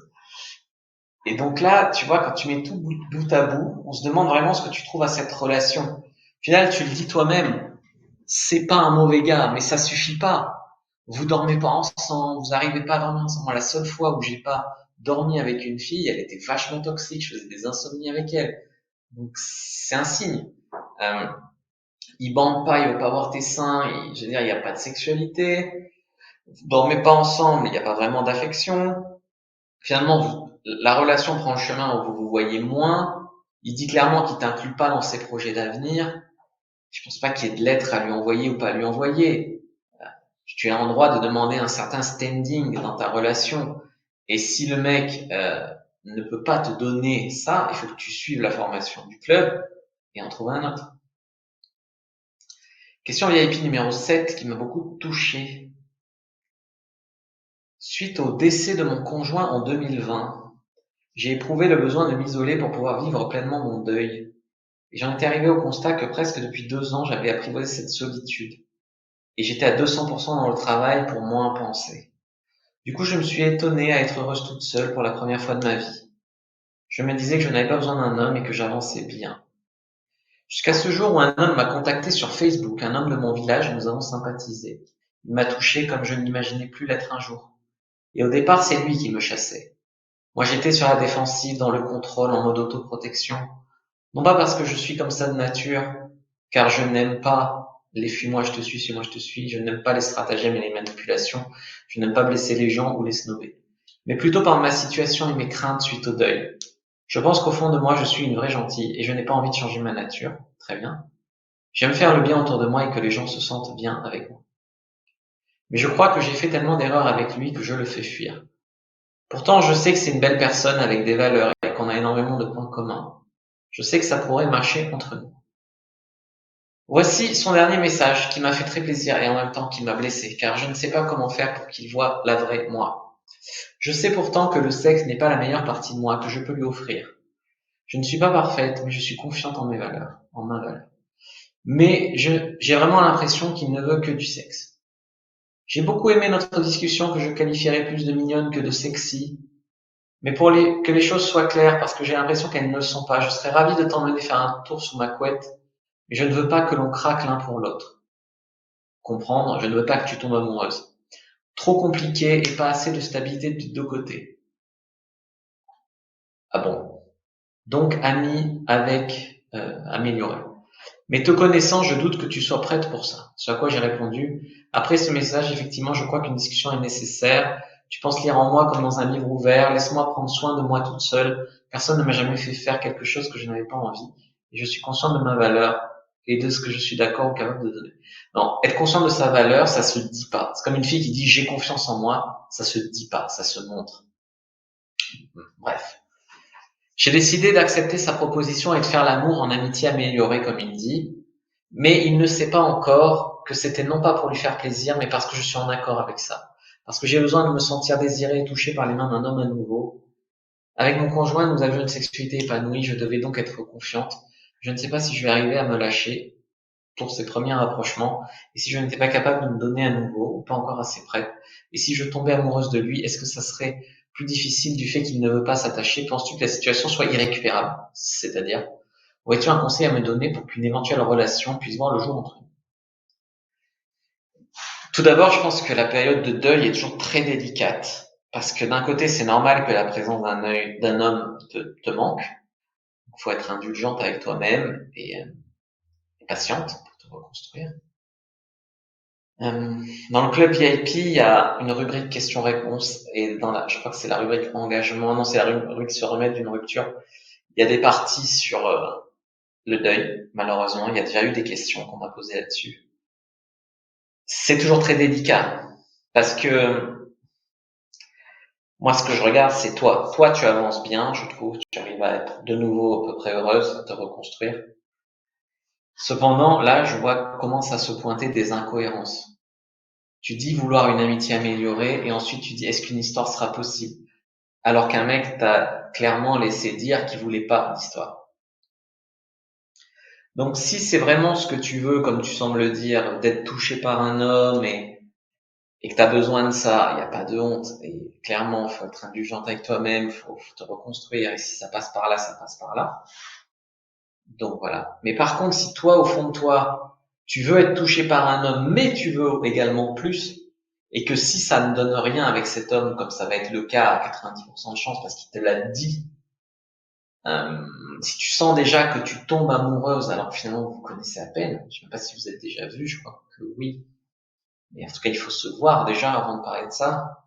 [SPEAKER 1] Et donc là, tu vois, quand tu mets tout bout à bout, on se demande vraiment ce que tu trouves à cette relation. Au final, tu le dis toi-même, c'est pas un mauvais gars, mais ça suffit pas. vous dormez pas ensemble, vous arrivez pas à dormir ensemble. Moi, la seule fois où j'ai pas dormi avec une fille, elle était vachement toxique, je faisais des insomnies avec elle. Donc, c'est un signe. Euh, il bande pas, il veut pas voir tes seins, je veux dire, il n'y a pas de sexualité. Vous dormez pas ensemble, il n'y a pas vraiment d'affection. Finalement, la relation prend le chemin où vous vous voyez moins. Il dit clairement qu'il t'inclut pas dans ses projets d'avenir. Je pense pas qu'il y ait de lettres à lui envoyer ou pas à lui envoyer. Tu as en droit de demander un certain standing dans ta relation. Et si le mec ne peut pas te donner ça, il faut que tu suives la formation du club et en trouver un autre. Question VIP numéro 7 qui m'a beaucoup touché. Suite au décès de mon conjoint en 2020, j'ai éprouvé le besoin de m'isoler pour pouvoir vivre pleinement mon deuil. Et j'en étais arrivé au constat que presque depuis 2 ans, j'avais apprivoisé cette solitude. Et j'étais à 200% dans le travail pour moins penser. Du coup, je me suis étonnée à être heureuse toute seule pour la première fois de ma vie. Je me disais que je n'avais pas besoin d'un homme et que j'avançais bien. Jusqu'à ce jour où un homme m'a contacté sur Facebook, un homme de mon village, et nous avons sympathisé. Il m'a touché comme je n'imaginais plus l'être un jour. Et au départ, c'est lui qui me chassait. Moi, j'étais sur la défensive, dans le contrôle, en mode autoprotection. Non pas parce que je suis comme ça de nature, car je n'aime pas les fuis-moi je te suis-moi je te suis, je n'aime pas les stratagèmes et les manipulations, je n'aime pas blesser les gens ou les snober. Mais plutôt par ma situation et mes craintes suite au deuil. Je pense qu'au fond de moi, je suis une vraie gentille et je n'ai pas envie de changer ma nature. Très bien. J'aime faire le bien autour de moi et que les gens se sentent bien avec moi. Mais je crois que j'ai fait tellement d'erreurs avec lui que je le fais fuir. Pourtant, je sais que c'est une belle personne avec des valeurs et qu'on a énormément de points communs. Je sais que ça pourrait marcher entre nous. Voici son dernier message qui m'a fait très plaisir et en même temps qui m'a blessé, car je ne sais pas comment faire pour qu'il voie la vraie moi. Je sais pourtant que le sexe n'est pas la meilleure partie de moi que je peux lui offrir. Je ne suis pas parfaite, mais je suis confiante en mes valeurs, en ma valeur. Mais j'ai vraiment l'impression qu'il ne veut que du sexe. J'ai beaucoup aimé notre discussion que je qualifierais plus de mignonne que de sexy. Mais pour que les choses soient claires, parce que j'ai l'impression qu'elles ne le sont pas, je serais ravie de t'emmener faire un tour sous ma couette, mais je ne veux pas que l'on craque l'un pour l'autre. Comprendre, je ne veux pas que tu tombes amoureuse. Trop compliqué et pas assez de stabilité des deux côtés. Ah bon. Donc, ami avec amélioré. Mais te connaissant, je doute que tu sois prête pour ça. Ce à quoi j'ai répondu. Après ce message, effectivement, je crois qu'une discussion est nécessaire. Tu penses lire en moi comme dans un livre ouvert. Laisse-moi prendre soin de moi toute seule. Personne ne m'a jamais fait faire quelque chose que je n'avais pas envie. Et je suis consciente de ma valeur et de ce que je suis d'accord ou capable de donner. Non, être conscient de sa valeur, ça se dit pas. C'est comme une fille qui dit j'ai confiance en moi. Ça se dit pas, ça se montre. Bref. J'ai décidé d'accepter sa proposition et de faire l'amour en amitié améliorée, comme il dit. Mais il ne sait pas encore que c'était non pas pour lui faire plaisir, mais parce que je suis en accord avec ça. Parce que j'ai besoin de me sentir désirée et touchée par les mains d'un homme à nouveau. Avec mon conjoint, nous avions une sexualité épanouie, je devais donc être confiante. Je ne sais pas si je vais arriver à me lâcher pour ces premiers rapprochements, et si je n'étais pas capable de me donner à nouveau, ou pas encore assez prête. Et si je tombais amoureuse de lui, est-ce que ça serait plus difficile du fait qu'il ne veut pas s'attacher? Penses-tu que la situation soit irrécupérable? C'est-à-dire, aurais-tu un conseil à me donner pour qu'une éventuelle relation puisse voir le jour entre nous? Tout d'abord, je pense que la période de deuil est toujours très délicate. Parce que d'un côté, c'est normal que la présence d'un homme te manque. Il faut être indulgente avec toi-même et patiente pour te reconstruire. Dans le club VIP, il y a une rubrique questions-réponses et je crois que c'est la rubrique engagement, non, c'est la rubrique se remettre d'une rupture. Il y a des parties sur le deuil. Malheureusement, il y a déjà eu des questions qu'on m'a posées là-dessus. C'est toujours très délicat parce que moi, ce que je regarde, c'est toi. Toi, tu avances bien, je trouve. Tu arrives à être de nouveau à peu près heureuse, à te reconstruire. Cependant, là, je vois commencent à se pointer des incohérences. Tu dis vouloir une amitié améliorée et ensuite tu dis est-ce qu'une histoire sera possible? Alors qu'un mec t'a clairement laissé dire qu'il voulait pas d'histoire. Donc si c'est vraiment ce que tu veux, comme tu sembles le dire, d'être touché par un homme et que tu as besoin de ça, il n'y a pas de honte. Et clairement, faut être indulgente avec toi-même, faut te reconstruire. Et si ça passe par là, ça passe par là. Donc voilà. Mais par contre, si toi, au fond de toi, tu veux être touché par un homme, mais tu veux également plus, et que si ça ne donne rien avec cet homme, comme ça va être le cas à 90% de chance parce qu'il te l'a dit, si tu sens déjà que tu tombes amoureuse alors que finalement vous vous connaissez à peine, je ne sais pas si vous êtes déjà vu, je crois que oui, mais en tout cas il faut se voir déjà avant de parler de ça.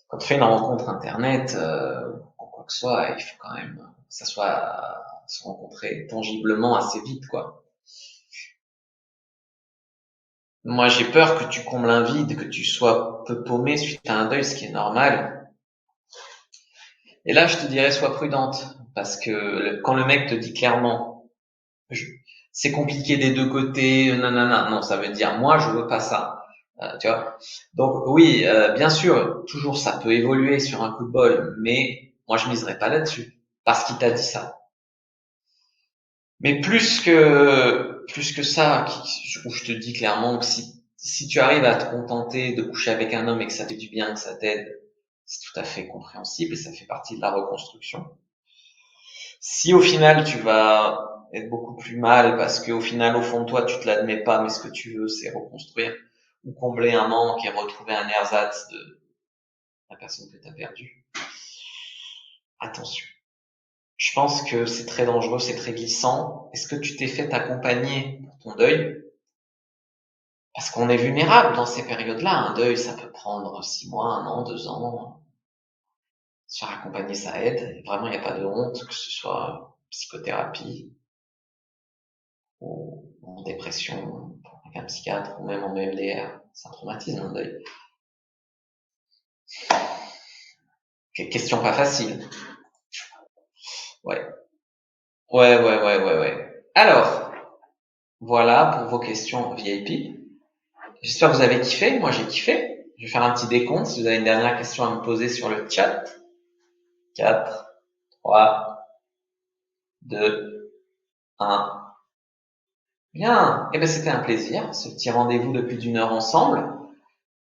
[SPEAKER 1] Quand tu fais une rencontre internet, ou quoi que ce soit, il faut quand même que ça soit se rencontrer tangiblement assez vite, quoi. Moi, j'ai peur que tu combles un vide, que tu sois peu paumé suite à un deuil, ce qui est normal. Et là, je te dirais, sois prudente, parce que quand le mec te dit clairement, c'est compliqué des deux côtés, nanana, non, ça veut dire, moi, je veux pas ça. Tu vois. Donc oui, bien sûr, toujours ça peut évoluer sur un coup de bol, mais moi, je miserais pas là-dessus, parce qu'il t'a dit ça. Mais plus que ça, où je te dis clairement que si tu arrives à te contenter de coucher avec un homme et que ça fait du bien, que ça t'aide, c'est tout à fait compréhensible et ça fait partie de la reconstruction. Si au final tu vas être beaucoup plus mal parce qu'au final au fond de toi tu te l'admets pas, mais ce que tu veux c'est reconstruire ou combler un manque et retrouver un ersatz de la personne que tu as perdue, attention. Je pense que c'est très dangereux, c'est très glissant. Est-ce que tu t'es fait accompagner pour ton deuil? Parce qu'on est vulnérable dans ces périodes-là. Un deuil, ça peut prendre 6 mois, 1 an, 2 ans. Se faire accompagner, ça aide. Et vraiment, il n'y a pas de honte, que ce soit psychothérapie ou en dépression avec un psychiatre ou même en EMDR. C'est un traumatisme, un deuil. Question pas facile. Ouais. Ouais. Alors, voilà pour vos questions VIP. J'espère que vous avez kiffé. Moi, j'ai kiffé. Je vais faire un petit décompte. Si vous avez une dernière question à me poser sur le chat. 4, 3, 2, 1. Bien. Eh ben, c'était un plaisir. Ce petit rendez-vous de plus d'1 heure ensemble.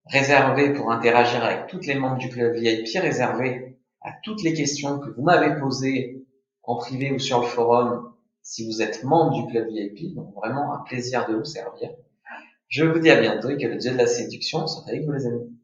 [SPEAKER 1] Réservé pour interagir avec toutes les membres du club VIP. Réservé à toutes les questions que vous m'avez posées en privé ou sur le forum si vous êtes membre du club VIP. Donc, vraiment un plaisir de vous servir. Je vous dis à bientôt et que le dieu de la séduction soit avec vous, les amis.